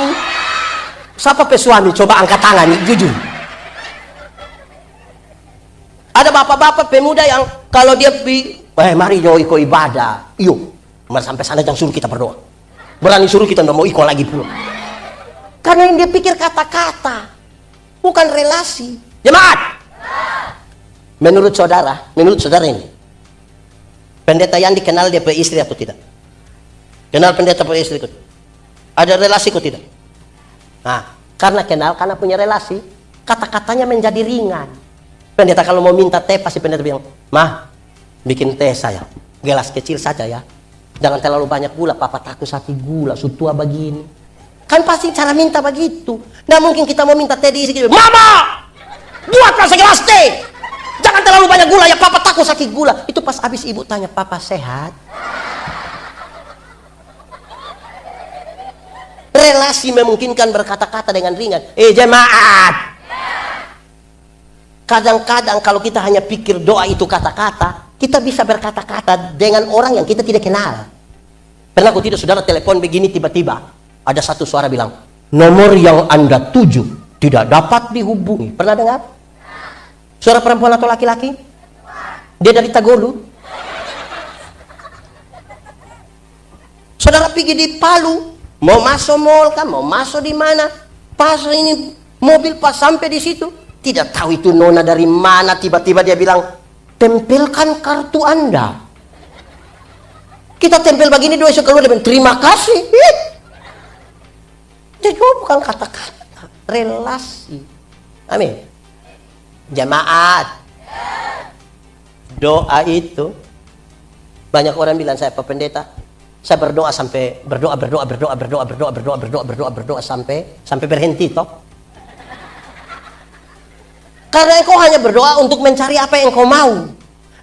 Siapa pesuami? Coba angkat tangan, jujur. Ada bapak-bapak pemuda yang kalau dia mari yo ikut ibadah. Yuk. Sampai sana jangan suruh kita berdoa. Berani suruh kita tidak mau ikut lagi pula. Karena yang dia pikir kata-kata, bukan relasi. Jemaat, menurut saudara ini, pendeta yang dikenal dia punya istri atau tidak? Kenal pendeta punya istri atau tidak? Ada relasi atau tidak? Nah, karena kenal, karena punya relasi, kata-katanya menjadi ringan. Pendeta kalau mau minta teh, pasti pendeta bilang, "Mah, bikin teh saya, gelas kecil saja ya. Jangan terlalu banyak gula, papa takut sakit gula, sutua begini." Kan pasti cara minta begitu. Nggak mungkin kita mau minta teh diisi gitu. "Mama, buatlah segelas teh. Jangan terlalu banyak gula ya, papa takut sakit gula." Itu pas habis ibu tanya, "Papa sehat?" Relasi memungkinkan berkata-kata dengan ringan. Jemaat. Kadang-kadang kalau kita hanya pikir doa itu kata-kata, kita bisa berkata-kata dengan orang yang kita tidak kenal. Pernah aku tidak saudara telepon begini tiba-tiba ada satu suara bilang, "Nomor yang Anda tuju tidak dapat dihubungi." Pernah dengar? Suara perempuan atau laki-laki? Dia dari Tagolu. Saudara pergi di Palu, mau masuk mall kan, mau masuk di mana? Pas ini mobil pas sampai di situ, tidak tahu itu nona dari mana, tiba-tiba dia bilang, "Tempelkan kartu Anda." Kita tempel begini, dua keluar dengan terima kasih. Jadi bukan kata-kata, relasi. Amin. Jemaat, doa itu banyak orang bilang, "Saya Pak Pendeta, saya berdoa sampai berdoa sampai berhenti toh." Karena engkau hanya berdoa untuk mencari apa yang engkau mau.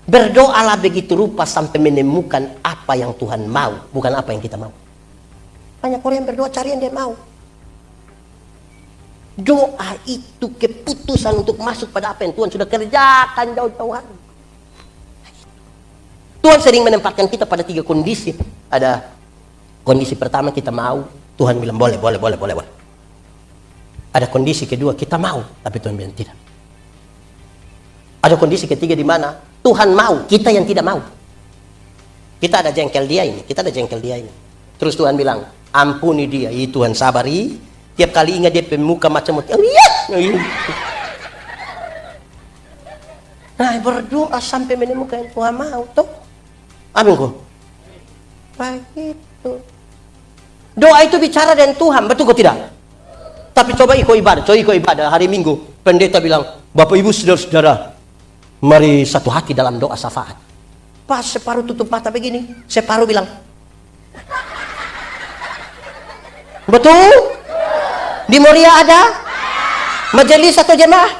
Berdoalah begitu rupa sampai menemukan apa yang Tuhan mau, bukan apa yang kita mau. Banyak orang yang berdoa cari yang dia mau. Doa itu keputusan untuk masuk pada apa yang Tuhan sudah kerjakan jauh-jauhan. Tuhan sering menempatkan kita pada 3 kondisi. Ada kondisi pertama kita mau, Tuhan bilang boleh. Ada kondisi kedua kita mau, tapi Tuhan bilang tidak. Ada kondisi ketiga di mana Tuhan mau, kita yang tidak mau. Kita ada jengkel dia ini. Terus Tuhan bilang, "Ampuni dia." Tuhan sabari. Tiap kali ingat dia pemuka macam itu. Nah, berdoa sampai menemukan yang Tuhan mau toh. Amin kok. Begitu. Doa itu bicara dengan Tuhan, betul kok tidak? Tapi coba ikut ibadah hari Minggu. Pendeta bilang, "Bapak Ibu saudara-saudara, mari satu hati dalam doa syafaat." Pas separuh tutup mata begini, separuh bilang, betul? Di Moria ada? Majelis atau jemaah?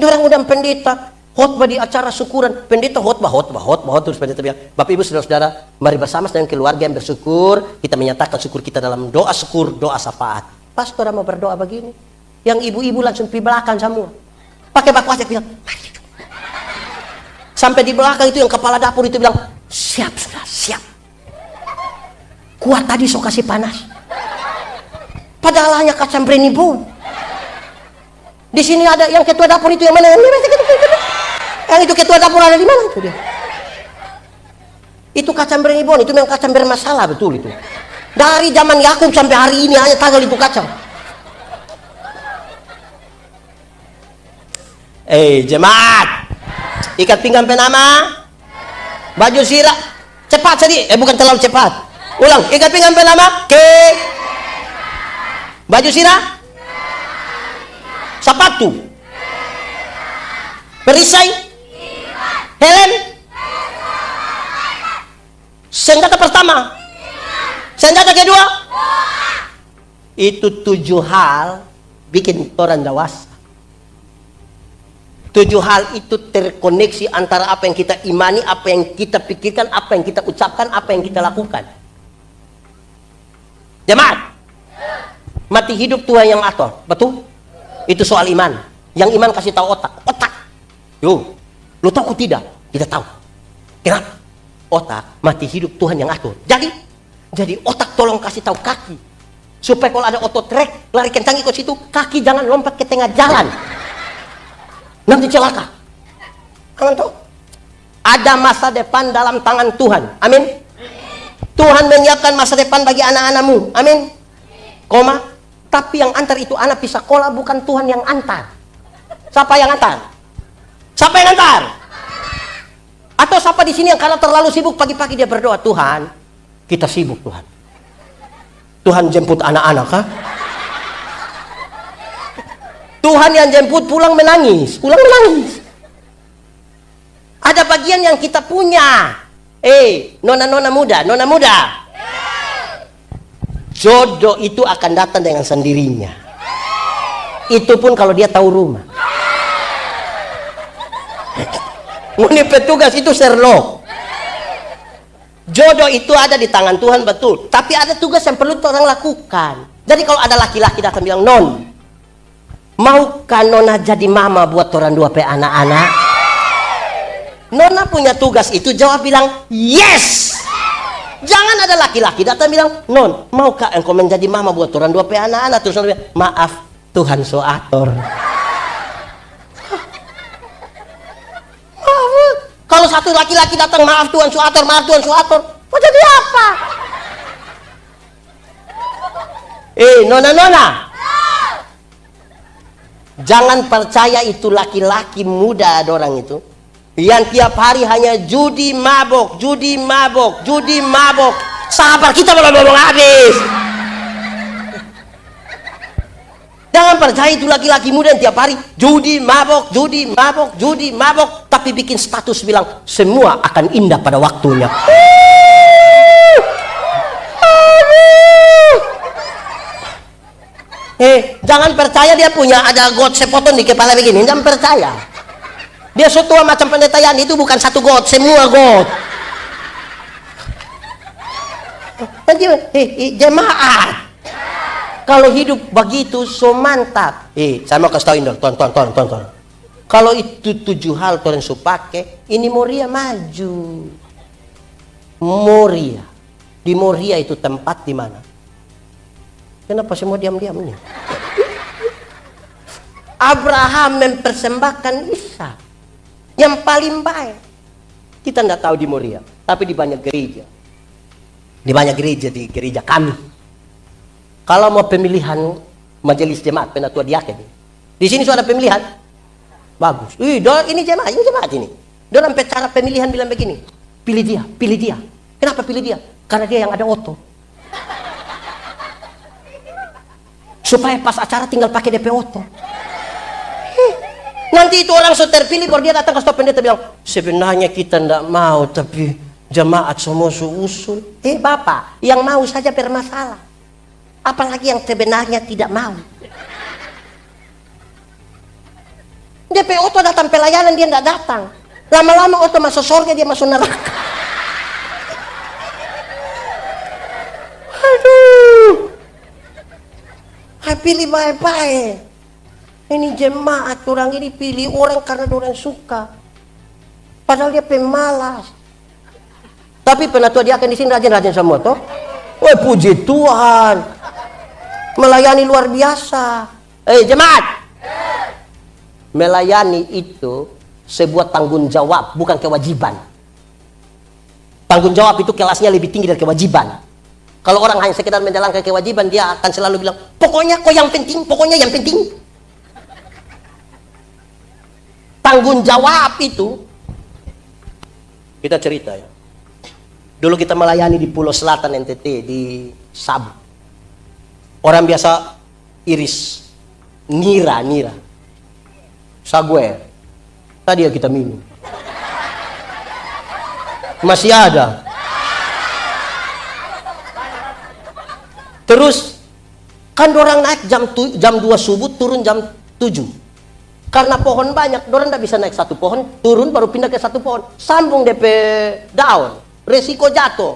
Orang undang pendeta khotbah di acara syukuran, pendeta khotbah terus pendeta bilang, Bapak Ibu saudara-saudara, mari bersama dengan keluarga yang bersyukur, kita menyatakan syukur kita dalam doa syukur, doa syafaat. Pastor mau berdoa begini, yang ibu-ibu langsung di belakang semua, pakai baku aja bilang, mari. Sampai di belakang itu yang kepala dapur itu bilang, siap sudah, siap. Kuat tadi sok kasih panas. Padahal hanya kacang berani bun. Di sini ada yang ketua dapur itu yang mana? Yang itu ketua dapur ada di mana itu dia? Itu kacang berani bun, itu memang kacang bermasalah betul itu. Dari zaman Yakub sampai hari ini hanya tagal itu kacang. Jemaat, ikat pinggang penama, baju sirah, cepat tadi, bukan terlalu cepat. Ulang, ikat pinggang penama, baju sirah, sepatu, perisai, helm, senjata pertama, senjata kedua. Itu 7 hal bikin orang dewasa. 7 hal itu terkoneksi antara apa yang kita imani, apa yang kita pikirkan, apa yang kita ucapkan, apa yang kita lakukan. Jemaat, mati hidup Tuhan yang atur, betul? Itu soal iman. Yang iman kasih tahu otak. Yo, lu tahu tidak? Tidak tahu. Kenapa? Otak mati hidup Tuhan yang atur. Jadi otak tolong kasih tahu kaki, supaya kalau ada otot trek lari kencang ikut situ, kaki jangan lompat ke tengah jalan. Nanti celaka. Amin tuh. Ada masa depan dalam tangan Tuhan. Amin. Tuhan menyiapkan masa depan bagi anak-anakmu. Amin. Koma. Tapi yang antar itu anak pisah sekolah, bukan Tuhan yang antar. Siapa yang antar? Siapa yang antar? Atau siapa di sini yang kalau terlalu sibuk pagi-pagi dia berdoa, Tuhan, kita sibuk Tuhan. Tuhan jemput anak-anak, kah? Tuhan yang jemput pulang menangis. Ada bagian yang kita punya. Nona muda. Jodoh itu akan datang dengan sendirinya. Itu pun kalau dia tahu rumah. Ini petugas itu Sherlock. Jodoh itu ada di tangan Tuhan, betul. Tapi ada tugas yang perlu orang lakukan. Jadi kalau ada laki-laki datang bilang, Non, maukah Nona jadi mama buat orang 2 anak-anak? Nona punya tugas itu, jawab bilang, yes. Jangan ada laki-laki datang bilang, Non, maukah engkau menjadi mama buat orang 2 anak-anak? Terus Nona bilang, maaf, Tuhan so atur. Kalau satu laki-laki datang, maaf Tuhan so atur, mau jadi apa? Nona. Jangan percaya itu laki-laki muda ada orang itu yang tiap hari hanya judi mabok. Sabar, kita belum habis. Jangan percaya itu laki-laki muda yang tiap hari judi mabok, tapi bikin status bilang semua akan indah pada waktunya. Jangan percaya dia punya ada got sepotong di kepala begini. Jangan percaya. Dia setua macam pendeta Yan, itu bukan satu got, semua got. Jemaat, kalau hidup begitu so mantap. Saya mau kasih tahu ini, tonton. Kalau itu 7 hal Tuhan so pakai, ini Moria maju. Moria. Di Moria itu tempat di mana? Kenapa semua diam-diam nih? Abraham mempersembahkan Ishak yang paling baik. Kita tidak tahu di Moria, tapi di banyak gereja. Di banyak gereja, di gereja kami. Kalau mau pemilihan majelis jemaat, penatua diaken, di sini sudah ada pemilihan. Bagus. Ini jemaat ini. Dalam cara pemilihan bilang begini, pilih dia. Kenapa pilih dia? Karena dia yang ada otot. Supaya pas acara tinggal pakai DP otot. Nanti itu orang so terpilih, baru dia datang ke stop pendeta bilang, sebenarnya kita tidak mau, tapi jemaat semua usul. Bapak, yang mau saja bermasalah. Apalagi yang sebenarnya tidak mau. DP Oto datang pelayanan, dia tidak datang. Lama-lama Oto masuk surga, dia masuk neraka. Aduh. Pilih baik-baik. Ini jemaat, orang ini pilih orang karena orang suka. Padahal dia pemalas. Tapi penatua diaken di sini rajin-rajin semua toh. Woi, puji Tuhan. Melayani luar biasa. Jemaat. Melayani itu sebuah tanggung jawab, bukan kewajiban. Tanggung jawab itu kelasnya lebih tinggi dari kewajiban. Kalau orang hanya sekedar menjalankan kewajiban, dia akan selalu bilang, pokoknya kok yang penting, pokoknya yang penting. Tanggung jawab itu, kita cerita ya. Dulu kita melayani di Pulau Selatan NTT, di Sabu. Orang biasa iris, nira. Saguer. Tadi ya kita minum. Masih ada. Terus kan dorang naik jam 2 subuh, turun jam 7. Karena pohon banyak, dorang tidak bisa naik satu pohon, turun baru pindah ke satu pohon. Sambung DP daun, resiko jatuh.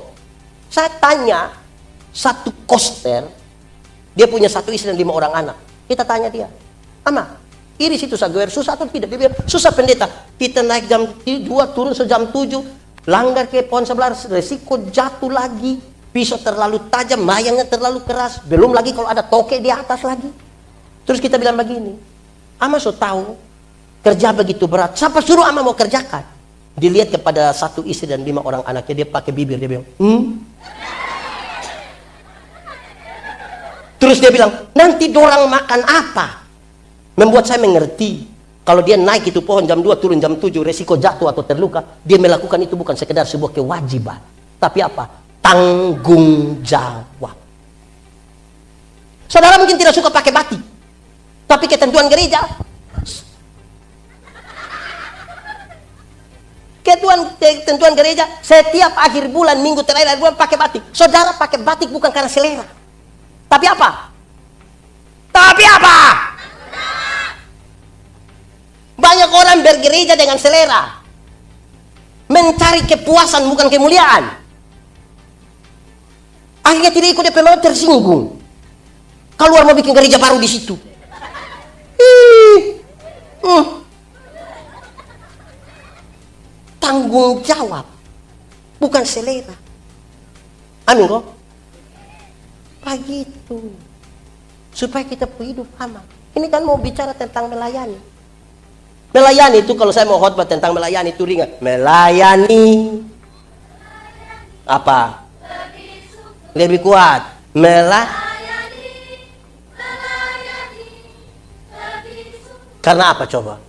Saya tanya satu koster, dia punya 1 istri dan 5 orang anak. Kita tanya dia, Ama, iris itu saguer susah atau tidak? Dia bilang, susah pendeta. Kita naik jam 2, turun sejam 7, langgar ke pohon sebelah, resiko jatuh lagi. Pisau terlalu tajam, mayangnya terlalu keras. Belum lagi kalau ada toke di atas lagi. Terus kita bilang begini, Ama so tahu kerja begitu berat. Siapa suruh Ama mau kerjakan? Dilihat kepada 1 istri dan 5 orang anaknya, dia pakai bibir, dia bilang, Terus dia bilang, nanti dorang makan apa? Membuat saya mengerti. Kalau dia naik itu pohon jam 2, turun jam 7, resiko jatuh atau terluka. Dia melakukan itu bukan sekedar sebuah kewajiban. Tapi apa? Tanggung jawab. Saudara mungkin tidak suka pakai batik. Tapi ketentuan gereja. Ketentuan gereja, setiap akhir bulan, minggu terakhir bulan pakai batik. Saudara pakai batik bukan karena selera. Tapi apa? Banyak orang bergereja dengan selera. Mencari kepuasan bukan kemuliaan. Akhirnya tidak ikut DP mau tersinggung. Keluar mau bikin gereja baru di situ. Tanggung jawab, bukan selera. Amin kok? Begitu. Supaya kita hidup aman. Ini kan mau bicara tentang melayani. Melayani itu kalau saya mau khotbah tentang melayani itu ringan. Melayani apa? Lebih kuat. Karena apa coba?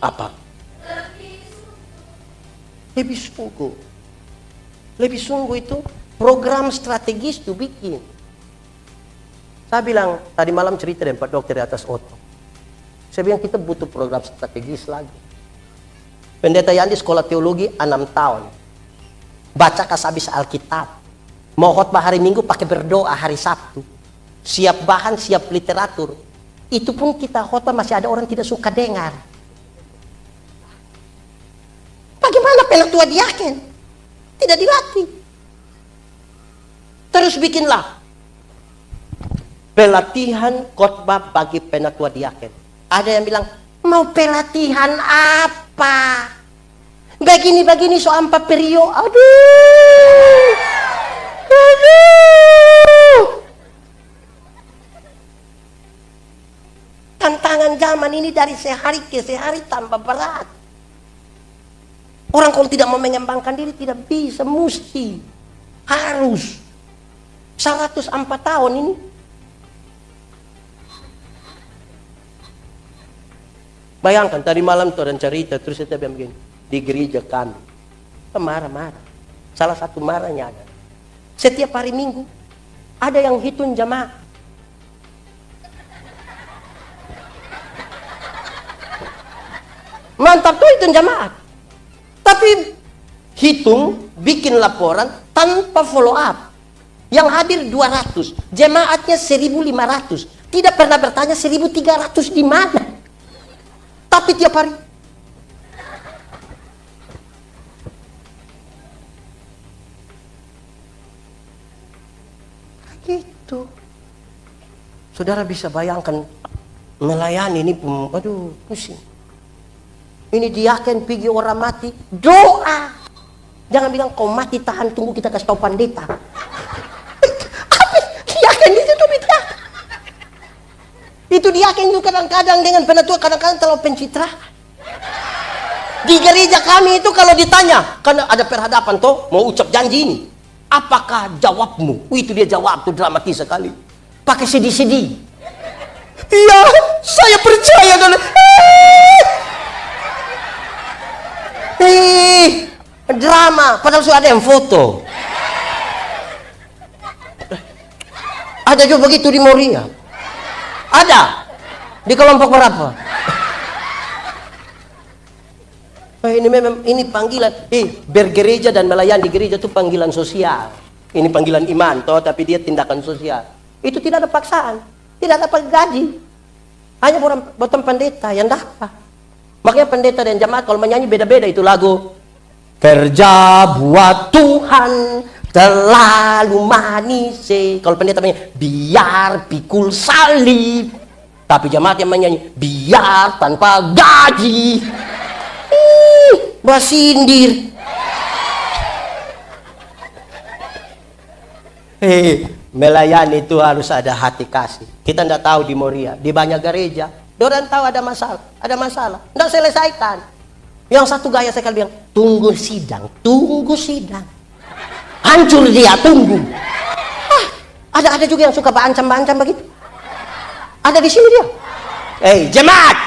Apa? Lebih sungguh. Lebih sungguh itu program strategis itu bikin. Saya bilang, tadi malam cerita dengan Pak Dokter di atas Oto. Saya bilang kita butuh program strategis lagi. Pendeta Yandi sekolah teologi 6 tahun. Baca kasabis Alkitab. Mau khotbah hari Minggu pakai berdoa hari Sabtu. Siap bahan, siap literatur. Itu pun kita khotbah masih ada orang tidak suka dengar. Bagaimana penatua diaken? Tidak dilatih. Terus bikinlah pelatihan khotbah bagi penatua diaken. Ada yang bilang, mau pelatihan apa? Begini-begini so 4 periode. Aduh. Tantangan zaman ini dari sehari ke sehari tambah berat. Orang kalau tidak mau mengembangkan diri tidak bisa, mesti, harus. 104 tahun ini. Bayangkan tadi malam tuh orang cerita, terus saya bilang begini, di gereja kami, marah-marah. Salah satu marahnya ada. Setiap hari Minggu ada yang hitung jemaah. Mantap tuh hitung jemaat. Tapi hitung, bikin laporan tanpa follow up. Yang hadir 200, jemaatnya 1.500. Tidak pernah bertanya 1.300 di mana. Tapi tiap hari. Gitu. Saudara bisa bayangkan melayani ini, aduh pusing. Ini diaken pergi orang mati, doa. Jangan bilang kau mati tahan tunggu kita kasih tahu pendeta. Diaken itu tuh beda. Itu diaken juga kadang-kadang dengan penatua kadang-kadang terlalu pencitraan. Di gereja kami itu kalau ditanya, karena ada perhadapan toh mau ucap janji ini. Apakah jawabmu? Itu dia jawab tuh dramatis sekali. Pakai sedih-sedih. Iya, saya percaya dan drama, padahal sudah ada yang foto. Ada juga begitu di Moria. Ada. Di kelompok berapa? Ini memang ini panggilan. Bergereja dan melayani di gereja itu panggilan sosial. Ini panggilan iman toh, tapi dia tindakan sosial. Itu tidak ada paksaan, tidak dapat gaji. Hanya buatan pendeta yang dapat. Makanya pendeta dan jemaat kalau menyanyi beda-beda itu lagu. Kerja buat Tuhan terlalu manis. Kalau pendeta menyanyi biar pikul salib. Tapi jemaat yang menyanyi biar tanpa gaji. Basindir. Melayani itu harus ada hati kasih. Kita tidak tahu di Moria, di banyak gereja, orang tahu ada masalah, tidak selesaikan. Yang satu gaya sekali bilang, tunggu sidang, hancur dia, tunggu. Ada juga yang suka berancam-berancam begitu. Ada di sini dia. Jemaat,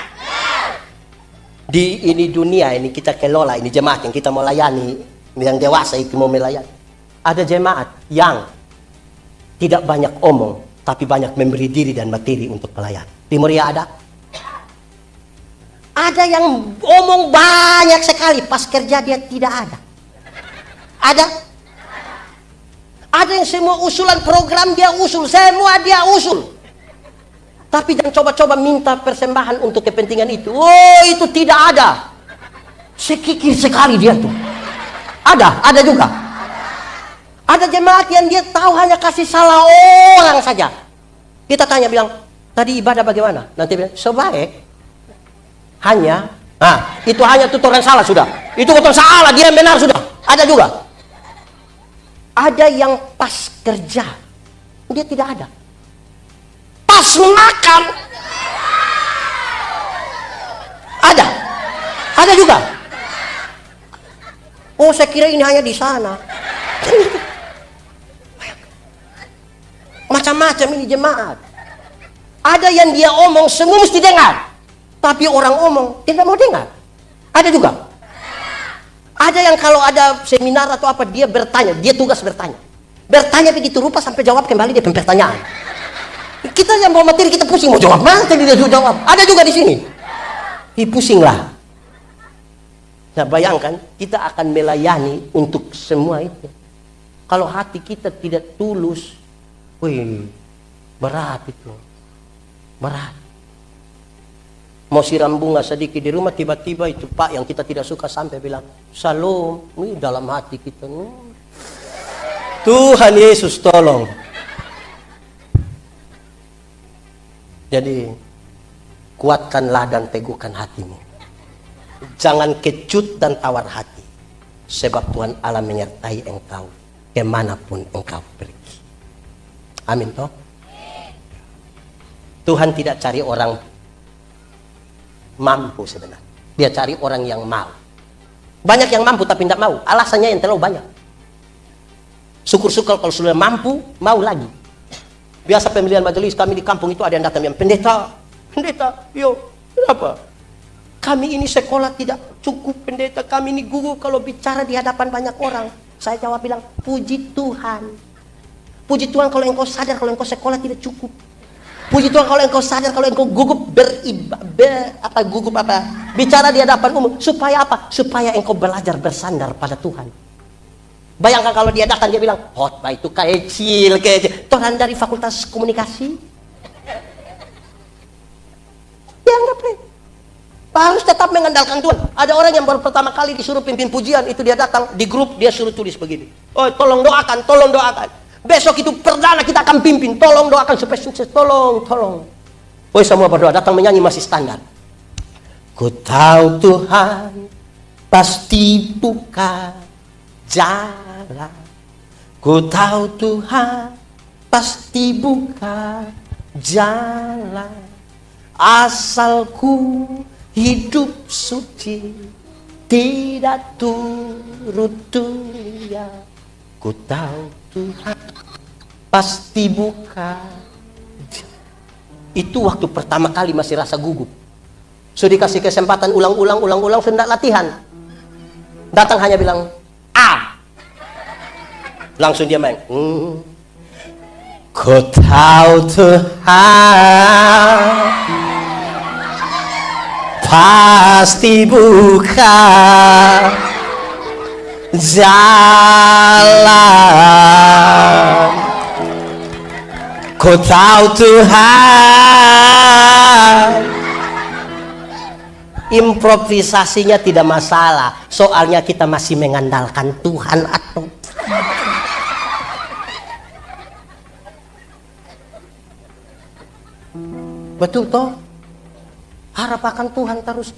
di ini dunia ini kita kelola ini jemaat yang kita mau layani, yang dewasa itu mau melayani. Ada jemaat yang tidak banyak omong, tapi banyak memberi diri dan materi untuk melayani. Di Moria ada. Ada yang omong banyak sekali, pas kerja dia tidak ada. Ada. Ada yang semua usulan program dia usul, semua dia usul. Tapi jangan coba-coba minta persembahan untuk kepentingan itu. Oh, itu tidak ada. Sekikir sekali dia tuh. Ada juga. Ada jemaat yang dia tahu hanya kasih salah orang saja. Kita tanya bilang, tadi ibadah bagaimana? Nanti bilang, sebaik. Hanya, itu hanya tutoran salah sudah. Itu tutoran salah, dia yang benar sudah. Ada juga. Ada yang pas kerja, dia tidak ada. Pas makan, ada juga. Oh, saya kira ini hanya di sana. Macam-macam ini jemaat. Ada yang dia omong semua mesti dengar, tapi orang omong tidak mau dengar. Ada juga. Ada yang kalau ada seminar atau apa dia bertanya, dia tugas bertanya. Bertanya begitu rupa sampai jawab kembali dia pertanyaan. Kita yang bawa materi kita pusing mau jawab mana tadi dia jawab. Ada juga di sini. Pusinglah. Nah, bayangkan kita akan melayani untuk semua itu. Kalau hati kita tidak tulus, berat itu. Berat. Mau siram bunga sedikit di rumah, tiba-tiba itu Pak yang kita tidak suka sampai bilang, Salam, ini dalam hati kita. Tuhan Yesus tolong. Jadi, kuatkanlah dan teguhkan hatimu. Jangan kecut dan tawar hati. Sebab Tuhan Allah menyertai engkau kemanapun engkau pergi. Amin toh? Tuhan tidak cari orang mampu sebenarnya. Dia cari orang yang mau. Banyak yang mampu tapi tidak mau. Alasannya yang terlalu banyak. Syukur-syukur kalau sudah mampu, mau lagi. Biasa pemilihan majelis kami di kampung itu ada yang datang yang pendeta, yo, kenapa? Kami ini sekolah tidak cukup pendeta, kami ini guru kalau bicara di hadapan banyak orang. Saya jawab bilang, puji Tuhan. Puji Tuhan kalau engkau sadar kalau engkau sekolah tidak cukup. Puji Tuhan kalau engkau sadar, kalau engkau gugup bicara di hadapan umum. Supaya apa? Supaya engkau belajar bersandar pada Tuhan. Bayangkan kalau dia datang, dia bilang, khotbah itu kecil. Tuhan dari fakultas komunikasi. Dianggap harus tetap mengandalkan Tuhan. Ada orang yang baru pertama kali disuruh pimpin pujian, itu dia datang di grup, dia suruh tulis begini. Oh, tolong doakan, tolong doakan. Besok itu perdana kita akan pimpin, tolong doakan supaya sukses, tolong. Oh, semua berdoa, datang menyanyi masih standar. Ku tahu Tuhan pasti buka jalan. Ku tahu Tuhan pasti buka jalan. Asalku hidup suci, tidak turut dunia. Ku tahu Tuhan pasti buka. Itu waktu pertama kali masih rasa gugup. So dikasih kesempatan ulang-ulang, sudah latihan. Datang hanya bilang A. Langsung dia main. Ku tahu Tuhan pasti buka jalan. Ku tahu Tuhan. Improvisasinya tidak masalah, soalnya kita masih mengandalkan Tuhan atau betul toh? Harap akan Tuhan terus.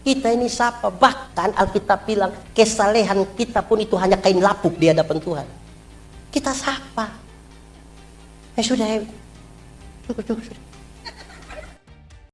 Kita ini siapa? Bahkan Alkitab bilang kesalehan kita pun itu hanya kain lapuk di hadapan Tuhan. Kita siapa? Sudah. Cukup.